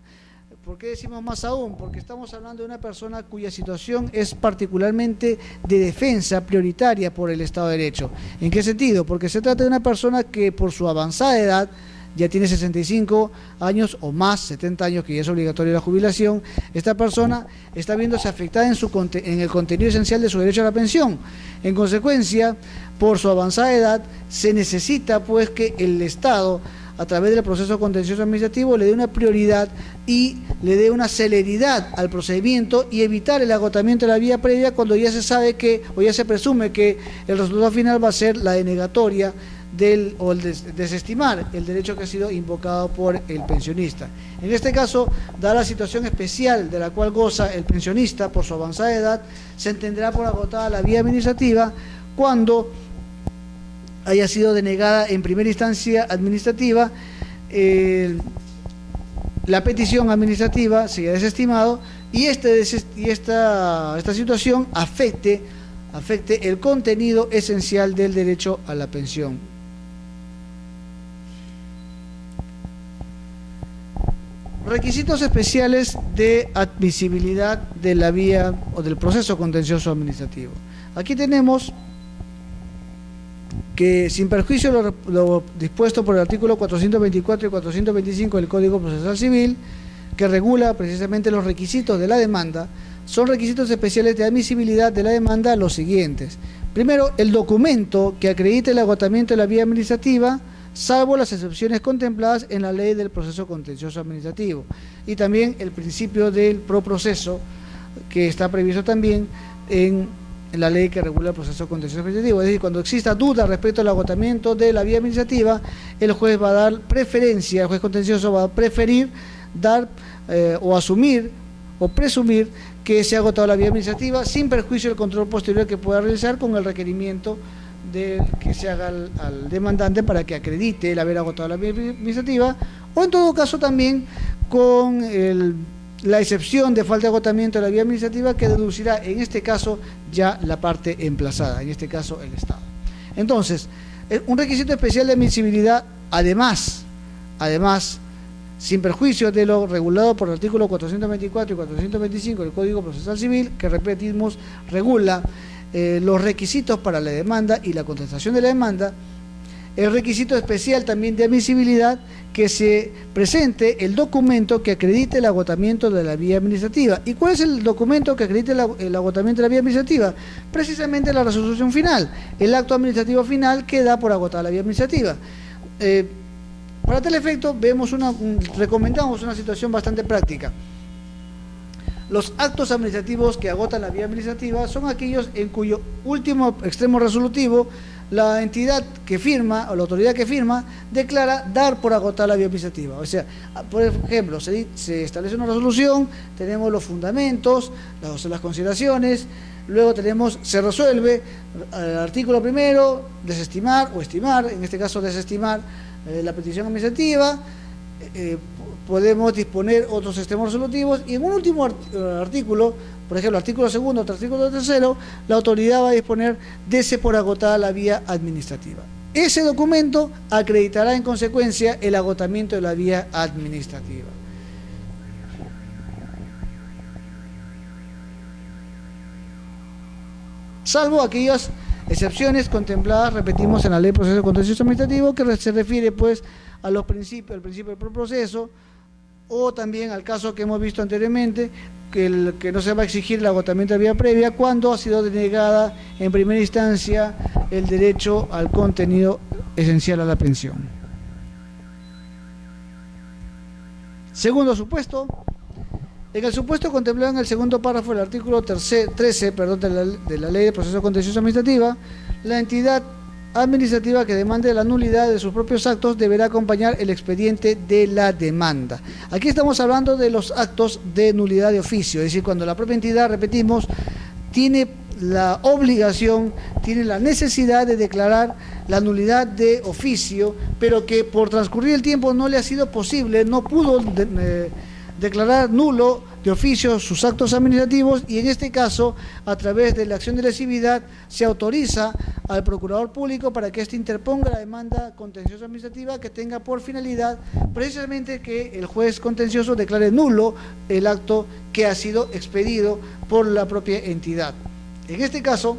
¿Por qué decimos más aún? Porque estamos hablando de una persona cuya situación es particularmente de defensa prioritaria por el Estado de Derecho. ¿En qué sentido? Porque se trata de una persona que por su avanzada edad, ya tiene 65 años o más, 70 años, que ya es obligatoria la jubilación, esta persona está viéndose afectada en el contenido esencial de su derecho a la pensión. En consecuencia, por su avanzada edad, se necesita pues que el Estado, a través del proceso contencioso administrativo, le dé una prioridad y le dé una celeridad al procedimiento y evitar el agotamiento de la vía previa cuando ya se sabe que, o ya se presume que el resultado final va a ser la denegatoria o el desestimar el derecho que ha sido invocado por el pensionista. En este caso, dada la situación especial de la cual goza el pensionista por su avanzada edad, se entenderá por agotada la vía administrativa cuando haya sido denegada en primera instancia administrativa la petición administrativa, se haya desestimado y esta situación afecte el contenido esencial del derecho a la pensión. Requisitos especiales de admisibilidad de la vía o del proceso contencioso administrativo. Aquí tenemos que, sin perjuicio de lo dispuesto por el artículo 424 y 425 del Código Procesal Civil, que regula precisamente los requisitos de la demanda, son requisitos especiales de admisibilidad de la demanda los siguientes. Primero, el documento que acredite el agotamiento de la vía administrativa, salvo las excepciones contempladas en la ley del proceso contencioso administrativo, y también el principio del proproceso, que está previsto también en la ley que regula el proceso contencioso administrativo. Es decir, cuando exista duda respecto al agotamiento de la vía administrativa, el juez va a dar preferencia, el juez contencioso va a preferir dar o asumir o presumir que se ha agotado la vía administrativa, sin perjuicio del control posterior que pueda realizar con el requerimiento que se haga al demandante para que acredite el haber agotado la vía administrativa, o en todo caso también con la excepción de falta de agotamiento de la vía administrativa, que deducirá en este caso ya la parte emplazada, en este caso el Estado. Entonces, un requisito especial de admisibilidad, además, sin perjuicio de lo regulado por el artículo 424 y 425 del Código Procesal Civil, que repetimos, regula los requisitos para la demanda y la contestación de la demanda. El requisito especial también de admisibilidad, que se presente el documento que acredite el agotamiento de la vía administrativa. ¿Y cuál es el documento que acredite el agotamiento de la vía administrativa? Precisamente la resolución final, el acto administrativo final que da por agotada la vía administrativa. Para tal efecto, recomendamos una situación bastante práctica. Los actos administrativos que agotan la vía administrativa son aquellos en cuyo último extremo resolutivo la entidad que firma o la autoridad que firma declara dar por agotar la vía administrativa. O sea, por ejemplo, se establece una resolución, tenemos los fundamentos, las consideraciones, luego se resuelve el artículo primero, desestimar o estimar, en este caso desestimar la petición administrativa, podemos disponer otros extremos resolutivos, y en un último artículo, por ejemplo, artículo segundo o artículo tercero, la autoridad va a disponer dese por agotada la vía administrativa. Ese documento acreditará en consecuencia el agotamiento de la vía administrativa. Salvo aquellas excepciones contempladas, repetimos, en la Ley de Proceso Contencioso Administrativo, que se refiere pues a los principios, al principio del proceso, o también al caso que hemos visto anteriormente, que no se va a exigir el agotamiento de vía previa cuando ha sido denegada en primera instancia el derecho al contenido esencial a la pensión. Segundo supuesto, en el supuesto contemplado en el segundo párrafo del artículo 13 de la Ley de Proceso Contencioso Administrativa, la entidad administrativa que demande la nulidad de sus propios actos deberá acompañar el expediente de la demanda. Aquí estamos hablando de los actos de nulidad de oficio, es decir, cuando la propia entidad, repetimos, tiene la obligación, tiene la necesidad de declarar la nulidad de oficio, pero que por transcurrir el tiempo no le ha sido posible, no pudo declarar nulo de oficio sus actos administrativos, y en este caso, a través de la acción de lesividad, se autoriza al procurador público para que éste interponga la demanda contenciosa administrativa que tenga por finalidad precisamente que el juez contencioso declare nulo el acto que ha sido expedido por la propia entidad. En este caso,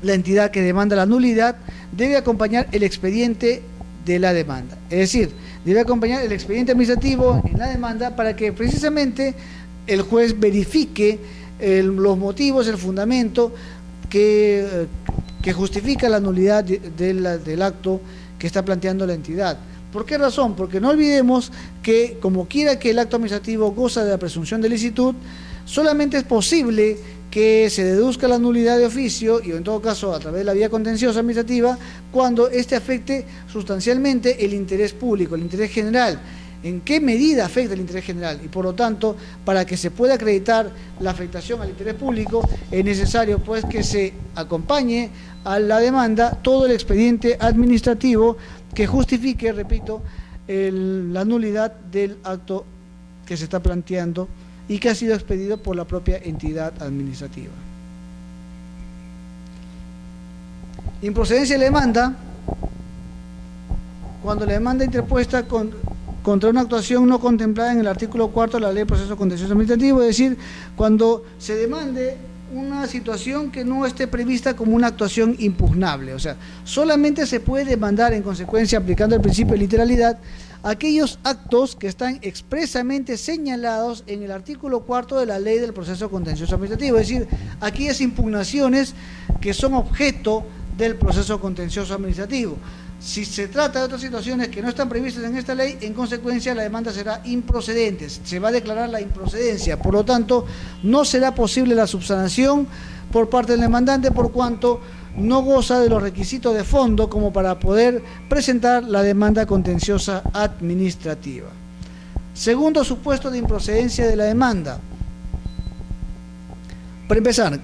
la entidad que demanda la nulidad debe acompañar el expediente de la demanda, es decir, debe acompañar el expediente administrativo en la demanda para que precisamente el juez verifique los motivos, el fundamento que justifica la nulidad del acto que está planteando la entidad. ¿Por qué razón? Porque no olvidemos que, como quiera que el acto administrativo goza de la presunción de licitud, solamente es posible que se deduzca la nulidad de oficio, y en todo caso a través de la vía contenciosa administrativa, cuando éste afecte sustancialmente el interés público, el interés general. ¿En qué medida afecta el interés general? Y por lo tanto, para que se pueda acreditar la afectación al interés público, es necesario pues que se acompañe a la demanda todo el expediente administrativo que justifique, repito, la nulidad del acto que se está planteando y que ha sido expedido por la propia entidad administrativa. Improcedencia de la demanda, cuando la demanda interpuesta contra una actuación no contemplada en el artículo 4 de la Ley de Proceso Contencioso Administrativo, es decir, cuando se demande una situación que no esté prevista como una actuación impugnable. O sea, solamente se puede demandar, en consecuencia, aplicando el principio de literalidad, aquellos actos que están expresamente señalados en el artículo 4 de la Ley del Proceso Contencioso Administrativo, es decir, aquellas impugnaciones que son objeto del proceso contencioso administrativo. Si se trata de otras situaciones que no están previstas en esta ley, en consecuencia la demanda será improcedente, se va a declarar la improcedencia, por lo tanto no será posible la subsanación por parte del demandante, por cuanto no goza de los requisitos de fondo como para poder presentar la demanda contenciosa administrativa. Segundo supuesto de improcedencia de la demanda. Para empezar,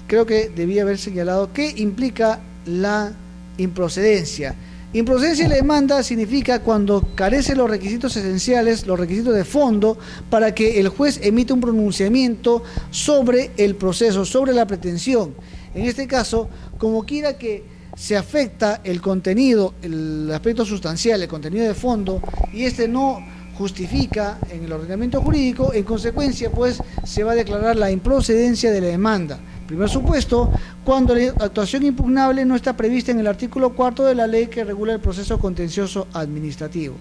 creo que debía haber señalado qué implica la improcedencia. Improcedencia de la demanda significa cuando carece los requisitos esenciales, los requisitos de fondo, para que el juez emita un pronunciamiento sobre el proceso, sobre la pretensión. En este caso, como quiera que se afecta el contenido, el aspecto sustancial, el contenido de fondo, y este no justifica en el ordenamiento jurídico, en consecuencia, pues, se va a declarar la improcedencia de la demanda. Primer supuesto, cuando la actuación impugnable no está prevista en el artículo 4 de la ley que regula el proceso contencioso administrativo.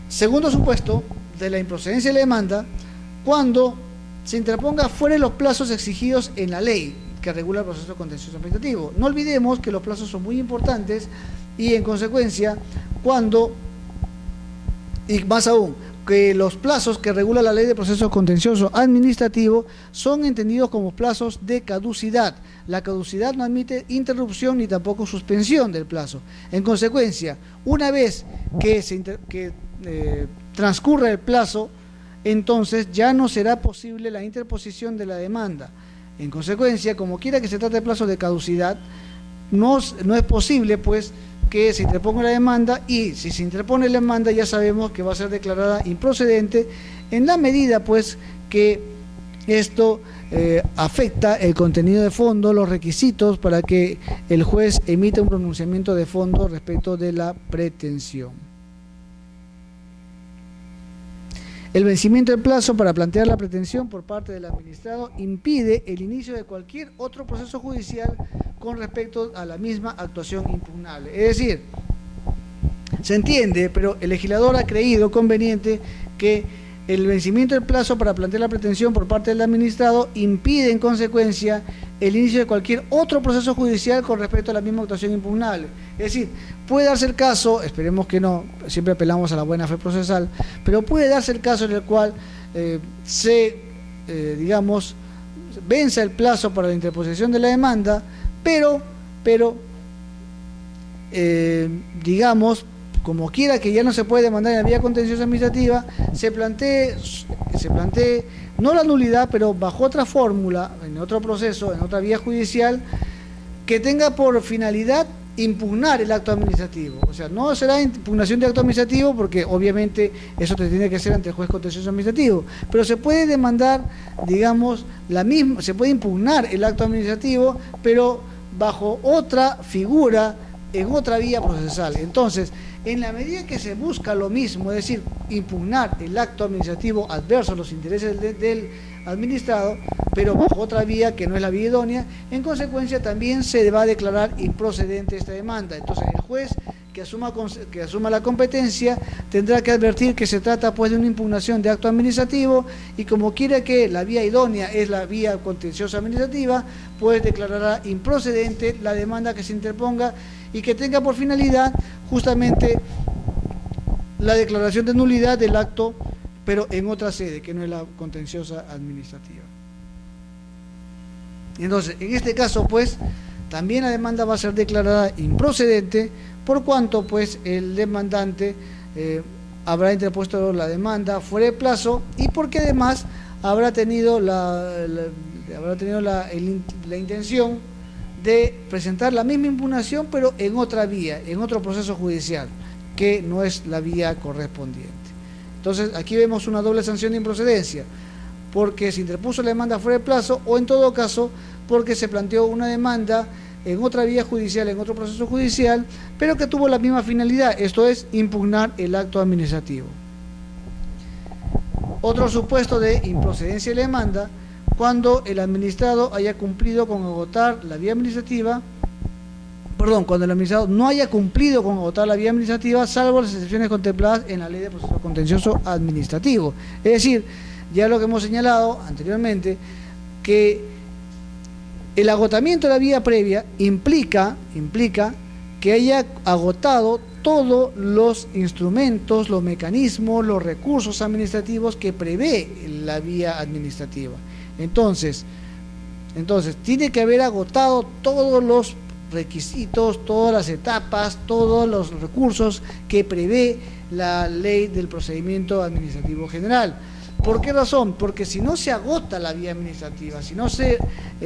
Segundo supuesto de la improcedencia de la demanda, cuando se interponga fuera de los plazos exigidos en la ley que regula el proceso contencioso administrativo. No olvidemos que los plazos son muy importantes y, en consecuencia, cuando, y más aún, que los plazos que regula la ley de proceso contencioso administrativo son entendidos como plazos de caducidad. La caducidad no admite interrupción ni tampoco suspensión del plazo. En consecuencia, una vez que transcurra el plazo, entonces ya no será posible la interposición de la demanda. En consecuencia, como quiera que se trate de plazo de caducidad, no es posible, pues, que se interponga la demanda, y si se interpone la demanda ya sabemos que va a ser declarada improcedente en la medida, pues, que esto afecta el contenido de fondo, los requisitos para que el juez emita un pronunciamiento de fondo respecto de la pretensión. El vencimiento del plazo para plantear la pretensión por parte del administrado impide el inicio de cualquier otro proceso judicial con respecto a la misma actuación impugnable. Es decir, se entiende, pero el legislador ha creído conveniente que el vencimiento del plazo para plantear la pretensión por parte del administrado impide, en consecuencia, el inicio de cualquier otro proceso judicial con respecto a la misma actuación impugnable. Es decir, puede darse el caso, esperemos que no, siempre apelamos a la buena fe procesal, pero puede darse el caso en el cual digamos, venza el plazo para la interposición de la demanda, pero digamos, como quiera que ya no se puede demandar en la vía contenciosa administrativa, se plantee no la nulidad, pero bajo otra fórmula, en otro proceso, en otra vía judicial, que tenga por finalidad impugnar el acto administrativo. O sea, no será impugnación de acto administrativo, porque obviamente eso te tiene que hacer ante el juez contencioso administrativo, pero se puede demandar, digamos, se puede impugnar el acto administrativo, pero bajo otra figura, en otra vía procesal. Entonces, en la medida que se busca lo mismo, es decir, impugnar el acto administrativo adverso a los intereses del administrado, pero bajo otra vía que no es la vía idónea, en consecuencia también se va a declarar improcedente esta demanda. Entonces, el juez que asuma la competencia tendrá que advertir que se trata, pues, de una impugnación de acto administrativo, y como quiera que la vía idónea es la vía contenciosa administrativa, pues declarará improcedente la demanda que se interponga y que tenga por finalidad justamente la declaración de nulidad del acto, pero en otra sede, que no es la contenciosa administrativa. Entonces, en este caso, pues, también la demanda va a ser declarada improcedente, por cuanto, pues, el demandante habrá interpuesto la demanda fuera de plazo, y porque además habrá tenido la intención de presentar la misma impugnación, pero en otra vía, en otro proceso judicial, que no es la vía correspondiente. Entonces, aquí vemos una doble sanción de improcedencia, porque se interpuso la demanda fuera de plazo, o en todo caso, porque se planteó una demanda en otra vía judicial, en otro proceso judicial, pero que tuvo la misma finalidad, esto es, impugnar el acto administrativo. Otro supuesto de improcedencia de la demanda, cuando el administrado haya cumplido con agotar la vía administrativa, cuando el administrado no haya cumplido con agotar la vía administrativa, salvo las excepciones contempladas en la ley de proceso contencioso administrativo. Es decir, ya lo que hemos señalado anteriormente, que el agotamiento de la vía previa implica que haya agotado todos los instrumentos, los mecanismos, los recursos administrativos que prevé la vía administrativa. Entonces, tiene que haber agotado todos los requisitos, todas las etapas, todos los recursos que prevé la ley del procedimiento administrativo general. ¿Por qué razón? Porque si no se agota la vía administrativa, si no se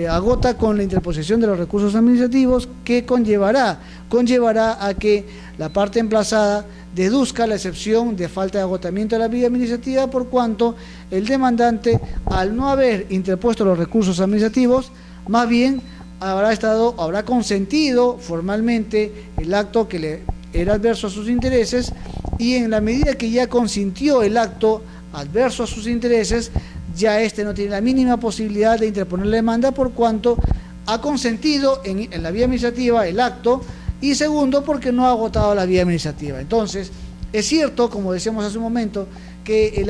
agota con la interposición de los recursos administrativos, ¿qué conllevará? Conllevará a que la parte emplazada deduzca la excepción de falta de agotamiento de la vía administrativa, por cuanto el demandante, al no haber interpuesto los recursos administrativos, más bien habrá consentido formalmente el acto que le era adverso a sus intereses, y en la medida que ya consintió el acto adverso a sus intereses, ya no tiene la mínima posibilidad de interponer la demanda, por cuanto ha consentido en la vía administrativa el acto, y segundo, porque no ha agotado la vía administrativa. Entonces, es cierto, como decíamos hace un momento, que el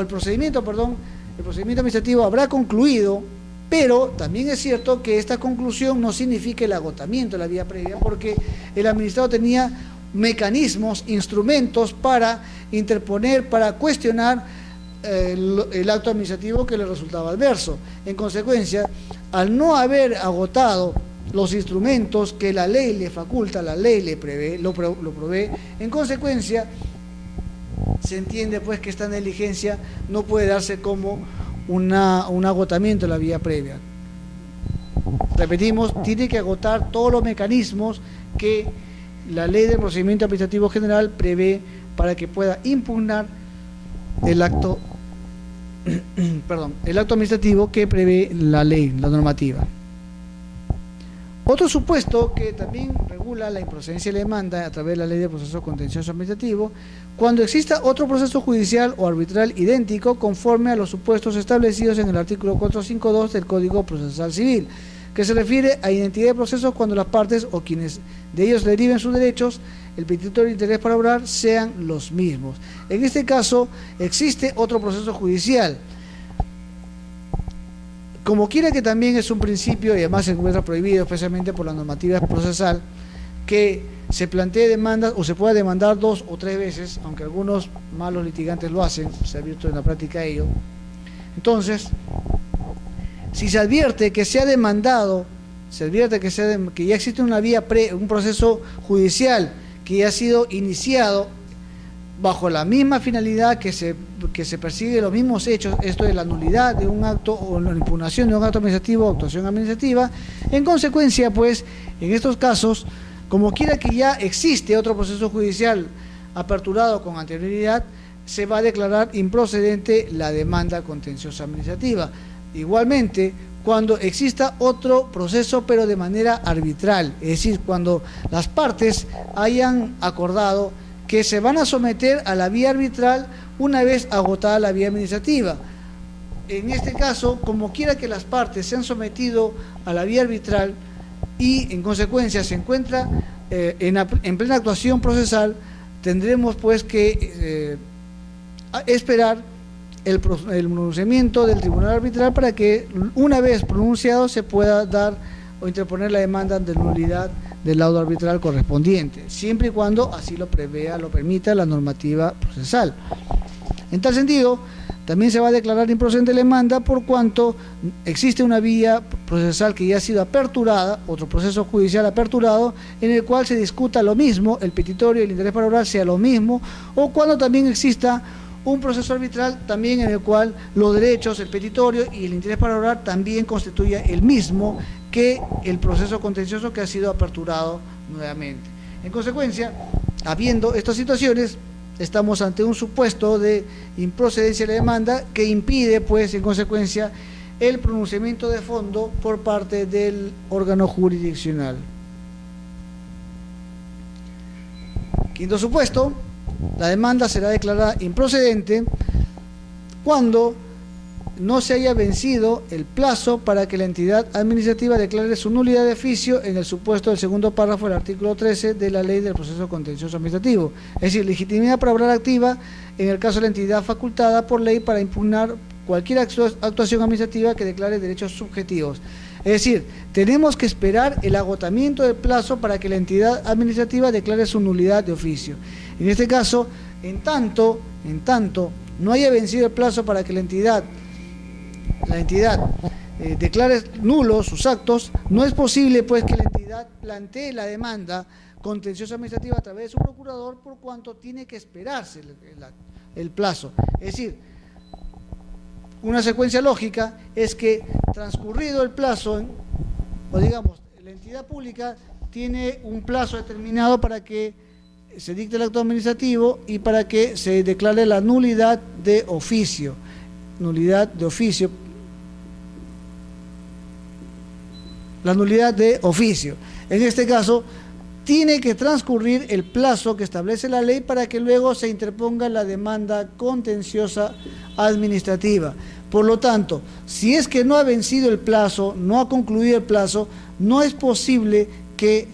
procedimiento administrativo habrá concluido, pero también es cierto que esta conclusión no significa el agotamiento de la vía previa, porque el administrado tenía mecanismos, instrumentos para interponer, para cuestionar el acto administrativo que le resultaba adverso. En consecuencia, al no haber agotado los instrumentos que la ley le faculta, la ley le prevé, lo provee, en consecuencia, se entiende pues que esta negligencia no puede darse como un agotamiento de la vía previa. Repetimos, tiene que agotar todos los mecanismos que la ley del procedimiento administrativo general prevé para que pueda impugnar el acto administrativo que prevé la ley, la normativa. Otro supuesto que también regula la improcedencia de la demanda a través de la ley de proceso contencioso administrativo, cuando exista otro proceso judicial o arbitral idéntico conforme a los supuestos establecidos en el artículo 452 del Código Procesal Civil, que se refiere a identidad de procesos cuando las partes o quienes de ellos deriven sus derechos, el petitorio de interés para obrar, sean los mismos. En este caso, existe otro proceso judicial. Como quiera que también es un principio, y además se encuentra prohibido especialmente por la normativa procesal, que se plantee demandas o se pueda demandar 2 o 3 veces, aunque algunos malos litigantes lo hacen, se ha visto en la práctica ello. Entonces, si se advierte que se ha demandado, que ya existe un proceso judicial que ya ha sido iniciado bajo la misma finalidad que se persigue los mismos hechos, esto es la nulidad de un acto o la impugnación de un acto administrativo o actuación administrativa, en consecuencia, pues, en estos casos, como quiera que ya existe otro proceso judicial aperturado con anterioridad, se va a declarar improcedente la demanda contenciosa administrativa. Igualmente, cuando exista otro proceso pero de manera arbitral, es decir, cuando las partes hayan acordado que se van a someter a la vía arbitral una vez agotada la vía administrativa. En este caso, como quiera que las partes se han sometido a la vía arbitral y en consecuencia se encuentra en plena actuación procesal, tendremos pues que esperar el pronunciamiento del tribunal arbitral para que una vez pronunciado se pueda dar o interponer la demanda de nulidad del laudo arbitral correspondiente, siempre y cuando así lo permita la normativa procesal. En tal sentido, también se va a declarar improcedente la demanda por cuanto existe una vía procesal que ya ha sido aperturada, otro proceso judicial aperturado, en el cual se discuta lo mismo, el petitorio y el interés para obrar sea lo mismo, o cuando también exista un proceso arbitral también en el cual los derechos, el petitorio y el interés para obrar también constituya el mismo que el proceso contencioso que ha sido aperturado nuevamente. En consecuencia, habiendo estas situaciones, estamos ante un supuesto de improcedencia de la demanda que impide, pues, en consecuencia, el pronunciamiento de fondo por parte del órgano jurisdiccional. Quinto supuesto, la demanda será declarada improcedente cuando no se haya vencido el plazo para que la entidad administrativa declare su nulidad de oficio en el supuesto del segundo párrafo del artículo 13 de la Ley del Proceso Contencioso Administrativo. Es decir, legitimidad para obrar activa en el caso de la entidad facultada por ley para impugnar cualquier actuación administrativa que declare derechos subjetivos. Es decir, tenemos que esperar el agotamiento del plazo para que la entidad administrativa declare su nulidad de oficio. En este caso, en tanto no haya vencido el plazo para que la entidad declare nulos sus actos, no es posible pues que la entidad plantee la demanda contenciosa administrativa a través de su procurador, por cuanto tiene que esperarse el plazo. Es decir, Una secuencia lógica es que transcurrido el plazo, o digamos, la entidad pública tiene un plazo determinado para que se dicte el acto administrativo y para que se declare la nulidad de oficio. Nulidad de oficio. La nulidad de oficio. En este caso, tiene que transcurrir el plazo que establece la ley para que luego se interponga la demanda contenciosa administrativa. Por lo tanto, si es que no ha vencido el plazo, no ha concluido el plazo, no es posible que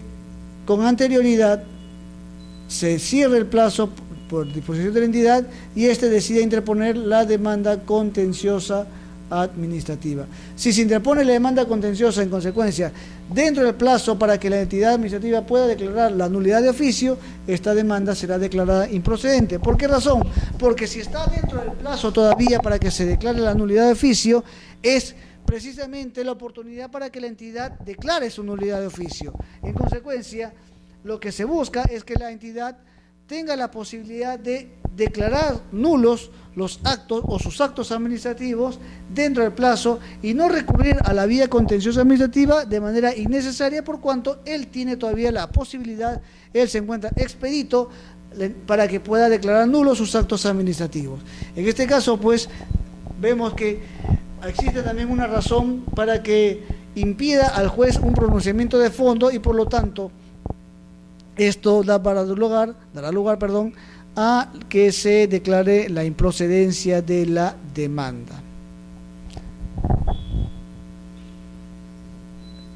con anterioridad se cierre el plazo por disposición de la entidad y éste decida interponer la demanda contenciosa administrativa. Si se interpone la demanda contenciosa en consecuencia dentro del plazo para que la entidad administrativa pueda declarar la nulidad de oficio, esta demanda será declarada improcedente. ¿Por qué razón? Porque si está dentro del plazo todavía para que se declare la nulidad de oficio, es precisamente la oportunidad para que la entidad declare su nulidad de oficio. En consecuencia, lo que se busca es que la entidad tenga la posibilidad de declarar nulos los actos o sus actos administrativos dentro del plazo y no recurrir a la vía contenciosa administrativa de manera innecesaria, por cuanto él tiene todavía la posibilidad, él se encuentra expedito para que pueda declarar nulos sus actos administrativos. En este caso, pues, vemos que existe también una razón para que impida al juez un pronunciamiento de fondo y por lo tanto esto dará lugar, a que se declare la improcedencia de la demanda.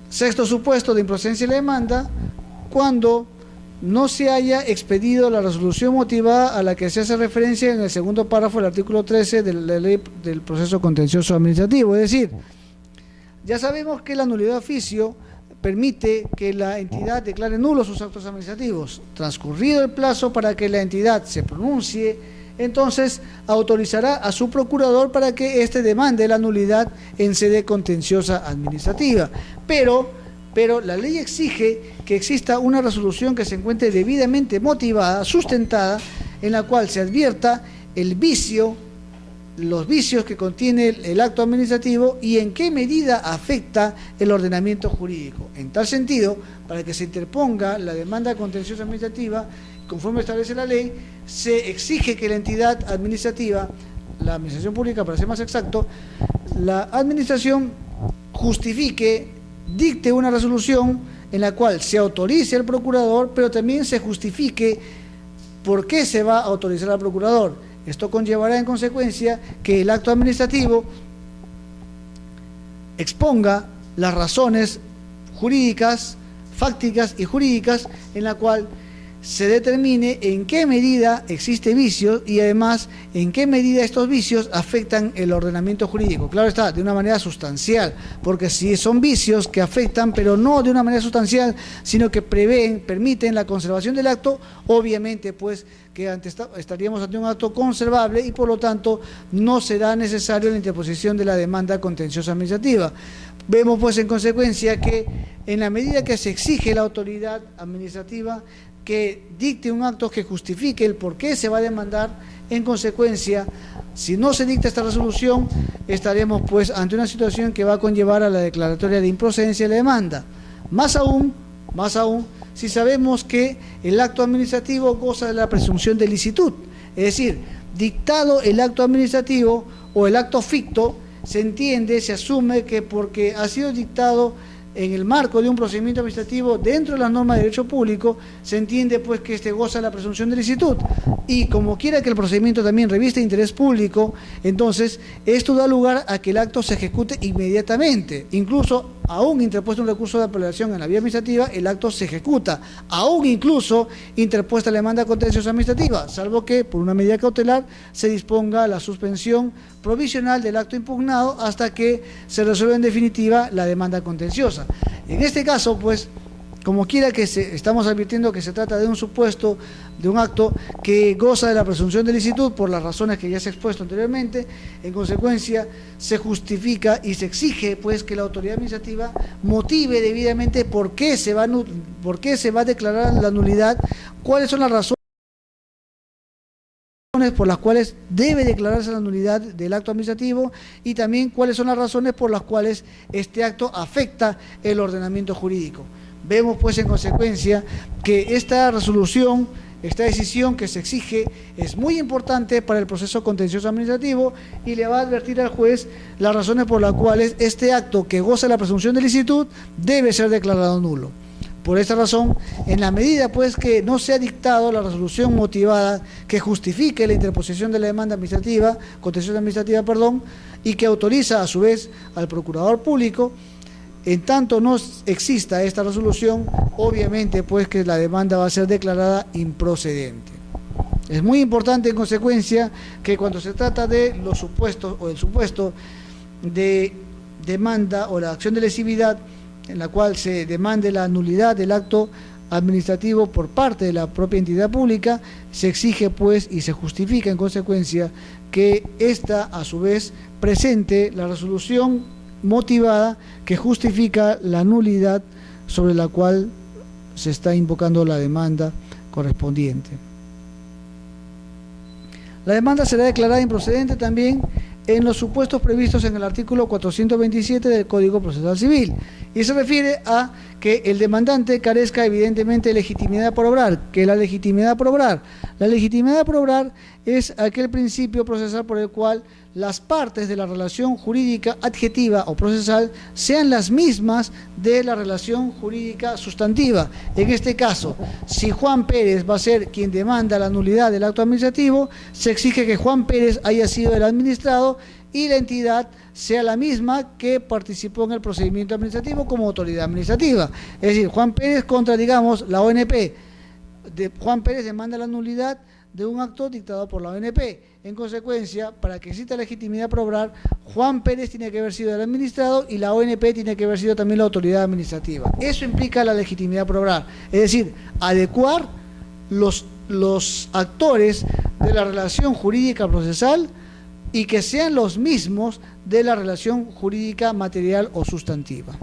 Sexto supuesto de improcedencia de la demanda, cuando no se haya expedido la resolución motivada a la que se hace referencia en el segundo párrafo del artículo 13 de la ley del proceso contencioso administrativo. Es decir, ya sabemos que la nulidad de oficio permite que la entidad declare nulos sus actos administrativos. Transcurrido el plazo para que la entidad se pronuncie, entonces autorizará a su procurador para que éste demande la nulidad en sede contenciosa administrativa. Pero la ley exige que exista una resolución que se encuentre debidamente motivada, sustentada, en la cual se advierta el vicio, los vicios que contiene el acto administrativo y en qué medida afecta el ordenamiento jurídico. En tal sentido, para que se interponga la demanda contenciosa administrativa, conforme establece la ley, se exige que la entidad administrativa, la administración pública para ser más exacto, la administración justifique, dicte una resolución en la cual se autorice al procurador, pero también se justifique por qué se va a autorizar al procurador. Esto conllevará en consecuencia que el acto administrativo exponga las razones jurídicas, fácticas y jurídicas en la cual se determine en qué medida existe vicio y además en qué medida estos vicios afectan el ordenamiento jurídico. Claro está, de una manera sustancial, porque si son vicios que afectan, pero no de una manera sustancial, sino que permiten la conservación del acto, obviamente pues que estaríamos ante un acto conservable y por lo tanto no será necesario la interposición de la demanda contenciosa administrativa. Vemos pues en consecuencia que en la medida que se exige la autoridad administrativa que dicte un acto que justifique el por qué se va a demandar, en consecuencia, si no se dicta esta resolución, estaremos pues ante una situación que va a conllevar a la declaratoria de improcedencia de la demanda. Más aún, si sabemos que el acto administrativo goza de la presunción de licitud, es decir, dictado el acto administrativo o el acto ficto, se entiende, se asume que porque ha sido dictado en el marco de un procedimiento administrativo dentro de las normas de derecho público, se entiende pues que goza de la presunción de licitud. Y como quiera que el procedimiento también reviste interés público, entonces esto da lugar a que el acto se ejecute inmediatamente. Incluso, aún interpuesto un recurso de apelación en la vía administrativa, el acto se ejecuta. Aún incluso interpuesta la demanda contenciosa administrativa, salvo que por una medida cautelar se disponga la suspensión provisional del acto impugnado hasta que se resuelva en definitiva la demanda contenciosa. En este caso, pues, como quiera que estamos advirtiendo que se trata de un supuesto, de un acto que goza de la presunción de licitud por las razones que ya se ha expuesto anteriormente, en consecuencia se justifica y se exige pues que la autoridad administrativa motive debidamente por qué se va a declarar la nulidad, cuáles son las razones razones por las cuales debe declararse la nulidad del acto administrativo y también cuáles son las razones por las cuales este acto afecta el ordenamiento jurídico. Vemos pues en consecuencia que esta resolución, esta decisión que se exige es muy importante para el proceso contencioso administrativo y le va a advertir al juez las razones por las cuales este acto que goza la presunción de licitud debe ser declarado nulo. Por esta razón, en la medida pues que no se ha dictado la resolución motivada que justifique la interposición de la demanda administrativa, contenciosa administrativa, y que autoriza a su vez al procurador público, en tanto no exista esta resolución, obviamente pues que la demanda va a ser declarada improcedente. Es muy importante en consecuencia que cuando se trata de los supuestos o el supuesto de demanda o la acción de lesividad en la cual se demande la nulidad del acto administrativo por parte de la propia entidad pública, se exige pues y se justifica en consecuencia que ésta a su vez presente la resolución motivada que justifica la nulidad sobre la cual se está invocando la demanda correspondiente. La demanda será declarada improcedente también en los supuestos previstos en el artículo 427 del Código Procesal Civil, y se refiere a que el demandante carezca evidentemente de legitimidad por obrar. ¿Qué es la legitimidad por obrar? La legitimidad por obrar es aquel principio procesal por el cual las partes de la relación jurídica adjetiva o procesal sean las mismas de la relación jurídica sustantiva. En este caso, si Juan Pérez va a ser quien demanda la nulidad del acto administrativo, se exige que Juan Pérez haya sido el administrado y la entidad sea la misma que participó en el procedimiento administrativo como autoridad administrativa. Es decir, Juan Pérez contra, digamos, la ONP. Juan Pérez demanda la nulidad de un acto dictado por la ONP. En consecuencia, para que exista legitimidad por obrar, Juan Pérez tiene que haber sido el administrado y la ONP tiene que haber sido también la autoridad administrativa. Eso implica la legitimidad por obrar, es decir, adecuar los actores de la relación jurídica procesal y que sean los mismos de la relación jurídica material o sustantiva.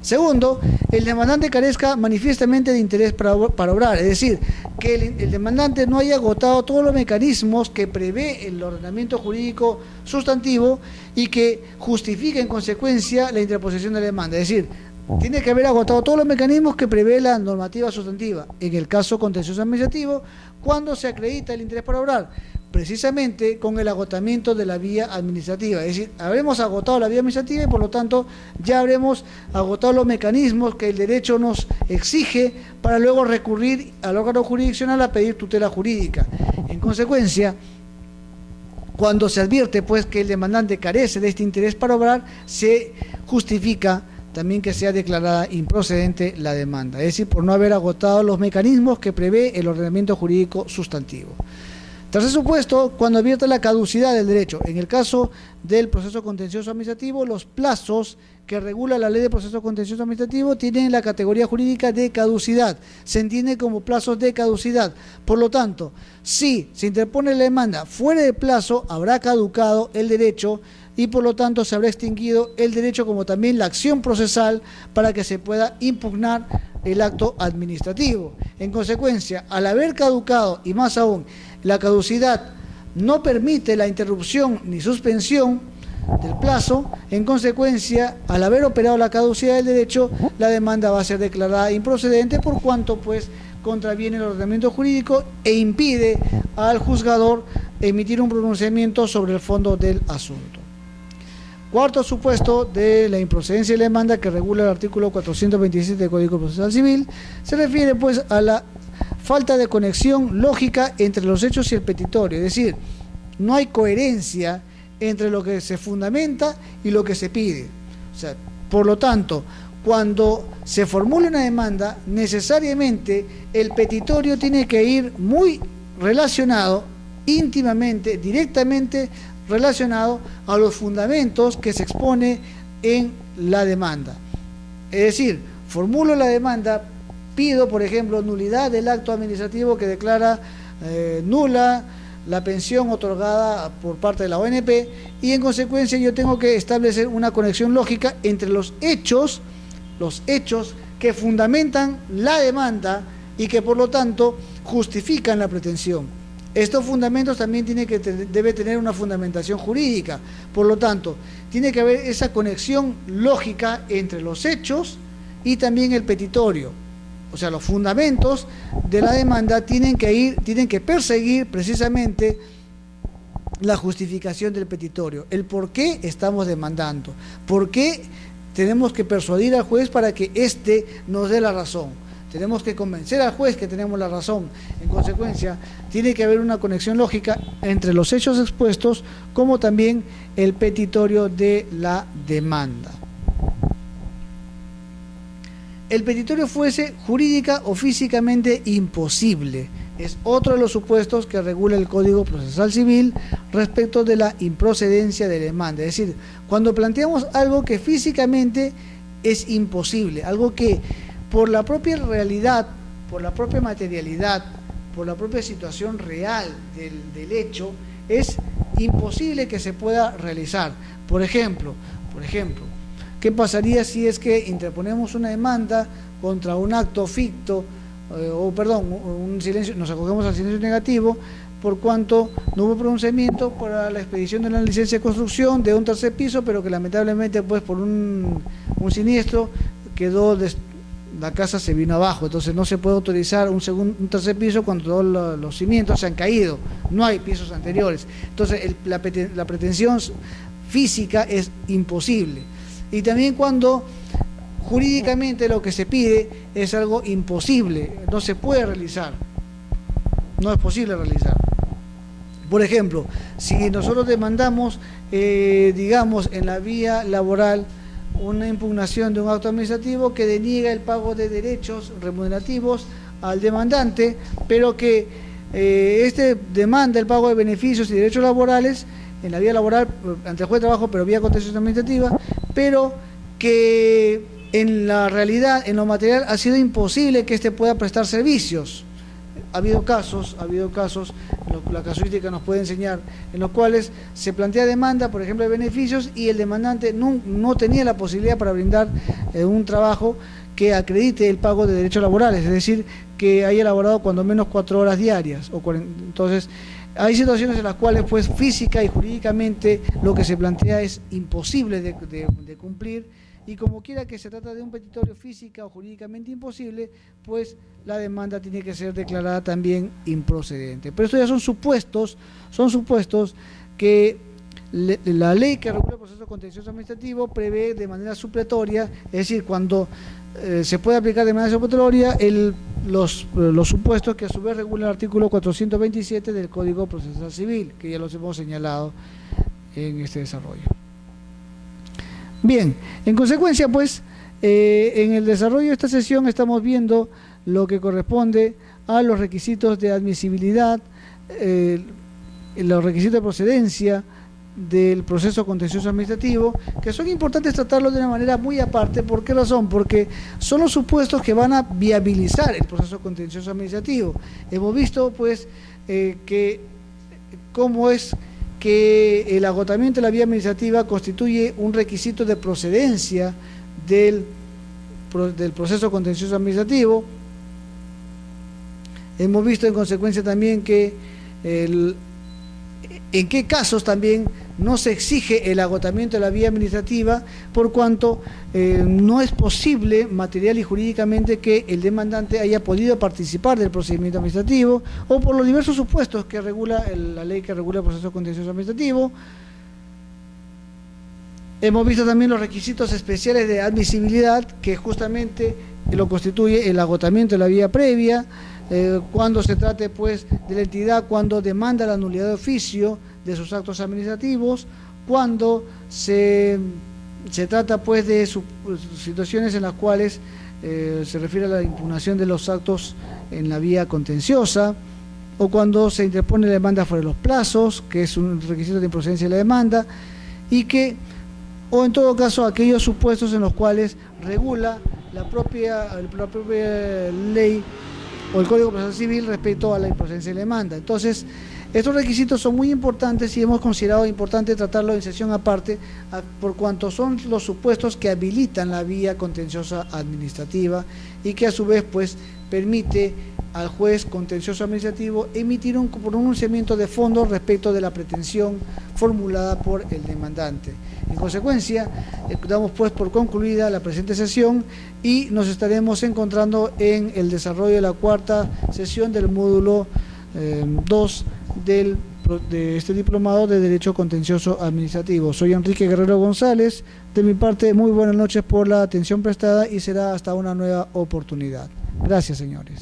Segundo, el demandante carezca manifiestamente de interés para obrar, es decir, que el demandante no haya agotado todos los mecanismos que prevé el ordenamiento jurídico sustantivo y que justifique en consecuencia la interposición de la demanda. Es decir, tiene que haber agotado todos los mecanismos que prevé la normativa sustantiva. En el caso contencioso administrativo, cuando se acredita el interés para obrar, precisamente con el agotamiento de la vía administrativa. Es decir, habremos agotado la vía administrativa y por lo tanto ya habremos agotado los mecanismos que el derecho nos exige para luego recurrir al órgano jurisdiccional a pedir tutela jurídica. En consecuencia, cuando se advierte pues que el demandante carece de este interés para obrar, se justifica también que sea declarada improcedente la demanda, es decir, por no haber agotado los mecanismos que prevé el ordenamiento jurídico sustantivo. Tras ese supuesto, cuando advierte la caducidad del derecho, en el caso del proceso contencioso administrativo, los plazos que regula la ley de proceso contencioso administrativo tienen la categoría jurídica de caducidad, se entiende como plazos de caducidad. Por lo tanto, si se interpone la demanda fuera de plazo, habrá caducado el derecho y por lo tanto se habrá extinguido el derecho como también la acción procesal para que se pueda impugnar el acto administrativo. En consecuencia, al haber caducado y más aún la caducidad no permite la interrupción ni suspensión del plazo, en consecuencia, al haber operado la caducidad del derecho, la demanda va a ser declarada improcedente por cuanto pues contraviene el ordenamiento jurídico e impide al juzgador emitir un pronunciamiento sobre el fondo del asunto. Cuarto supuesto de la improcedencia de la demanda que regula el artículo 427 del Código Procesal Civil se refiere pues a la falta de conexión lógica entre los hechos y el petitorio, es decir, no hay coherencia entre lo que se fundamenta y lo que se pide. O sea, por lo tanto, cuando se formula una demanda, necesariamente el petitorio tiene que ir muy relacionado, íntimamente, directamente relacionado a los fundamentos que se expone en la demanda. Es decir, formulo la demanda, pido, por ejemplo, nulidad del acto administrativo que declara nula la pensión otorgada por parte de la ONP y en consecuencia yo tengo que establecer una conexión lógica entre los hechos que fundamentan la demanda y que por lo tanto justifican la pretensión. Estos fundamentos también debe tener una fundamentación jurídica. Por lo tanto, tiene que haber esa conexión lógica entre los hechos y también el petitorio. O sea, los fundamentos de la demanda tienen que perseguir precisamente la justificación del petitorio, el por qué estamos demandando, por qué tenemos que persuadir al juez para que éste nos dé la razón. Tenemos que convencer al juez que tenemos la razón. En consecuencia, tiene que haber una conexión lógica entre los hechos expuestos como también el petitorio de la demanda. El petitorio fuese jurídica o físicamente imposible. Es otro de los supuestos que regula el Código Procesal Civil respecto de la improcedencia de la demanda. Es decir, cuando planteamos algo que físicamente es imposible, algo que por la propia realidad, por la propia materialidad, por la propia situación real del hecho, es imposible que se pueda realizar. Por ejemplo, ¿qué pasaría si es que interponemos una demanda contra un acto ficto, un silencio, nos acogemos al silencio negativo, por cuanto no hubo pronunciamiento para la expedición de una licencia de construcción de un tercer piso, pero que lamentablemente pues por un siniestro la casa se vino abajo, entonces no se puede autorizar un tercer piso cuando todos los cimientos se han caído, no hay pisos anteriores. Entonces la pretensión física es imposible. Y también cuando jurídicamente lo que se pide es algo imposible, no se puede realizar, no es posible realizar. Por ejemplo, si nosotros demandamos, digamos, en la vía laboral, una impugnación de un acto administrativo que deniega el pago de derechos remunerativos al demandante, pero que demanda el pago de beneficios y derechos laborales en la vía laboral ante el juez de trabajo, pero vía contencioso administrativa, pero que en la realidad, en lo material, ha sido imposible que éste pueda prestar servicios. Ha habido casos, la casuística nos puede enseñar, en los cuales se plantea demanda, por ejemplo, de beneficios, y el demandante no tenía la posibilidad para brindar un trabajo que acredite el pago de derechos laborales, es decir, que haya elaborado cuando menos 4 horas diarias. Entonces, hay situaciones en las cuales, pues, física y jurídicamente lo que se plantea es imposible de cumplir, y como quiera que se trata de un petitorio física o jurídicamente imposible, pues la demanda tiene que ser declarada también improcedente. Pero esto ya son supuestos que la ley que regula el proceso contencioso administrativo prevé de manera supletoria, es decir, cuando se puede aplicar de manera supletoria los supuestos que a su vez regula el artículo 427 del Código Procesal Civil, que ya los hemos señalado en este desarrollo. Bien, en consecuencia, pues, en el desarrollo de esta sesión estamos viendo lo que corresponde a los requisitos de admisibilidad, los requisitos de procedencia del proceso contencioso administrativo, que son importantes tratarlos de una manera muy aparte. ¿Por qué razón? Porque son los supuestos que van a viabilizar el proceso contencioso administrativo. Hemos visto, pues, que cómo es que el agotamiento de la vía administrativa constituye un requisito de procedencia del proceso contencioso administrativo. Hemos visto en consecuencia también que en qué casos también no se exige el agotamiento de la vía administrativa, por cuanto no es posible material y jurídicamente que el demandante haya podido participar del procedimiento administrativo, o por los diversos supuestos que regula la ley que regula el proceso contencioso administrativo. Hemos visto también los requisitos especiales de admisibilidad, que justamente lo constituye el agotamiento de la vía previa, cuando se trate, pues, de la entidad cuando demanda la nulidad de oficio de sus actos administrativos, cuando se trata, pues, de situaciones en las cuales se refiere a la impugnación de los actos en la vía contenciosa, o cuando se interpone la demanda fuera de los plazos, que es un requisito de improcedencia de la demanda, o en todo caso aquellos supuestos en los cuales regula la propia ley o el Código Procesal Civil respecto a la improcedencia de la demanda. Entonces, estos requisitos son muy importantes y hemos considerado importante tratarlo en sesión aparte, por cuanto son los supuestos que habilitan la vía contenciosa administrativa y que a su vez, pues, permite al juez contencioso administrativo emitir un pronunciamiento de fondo respecto de la pretensión formulada por el demandante. En consecuencia, damos pues por concluida la presente sesión y nos estaremos encontrando en el desarrollo de la cuarta sesión del módulo 2 de este diplomado de Derecho Contencioso Administrativo. Soy Enrique Guerrero González. De mi parte, muy buenas noches por la atención prestada y será hasta una nueva oportunidad. Gracias, señores.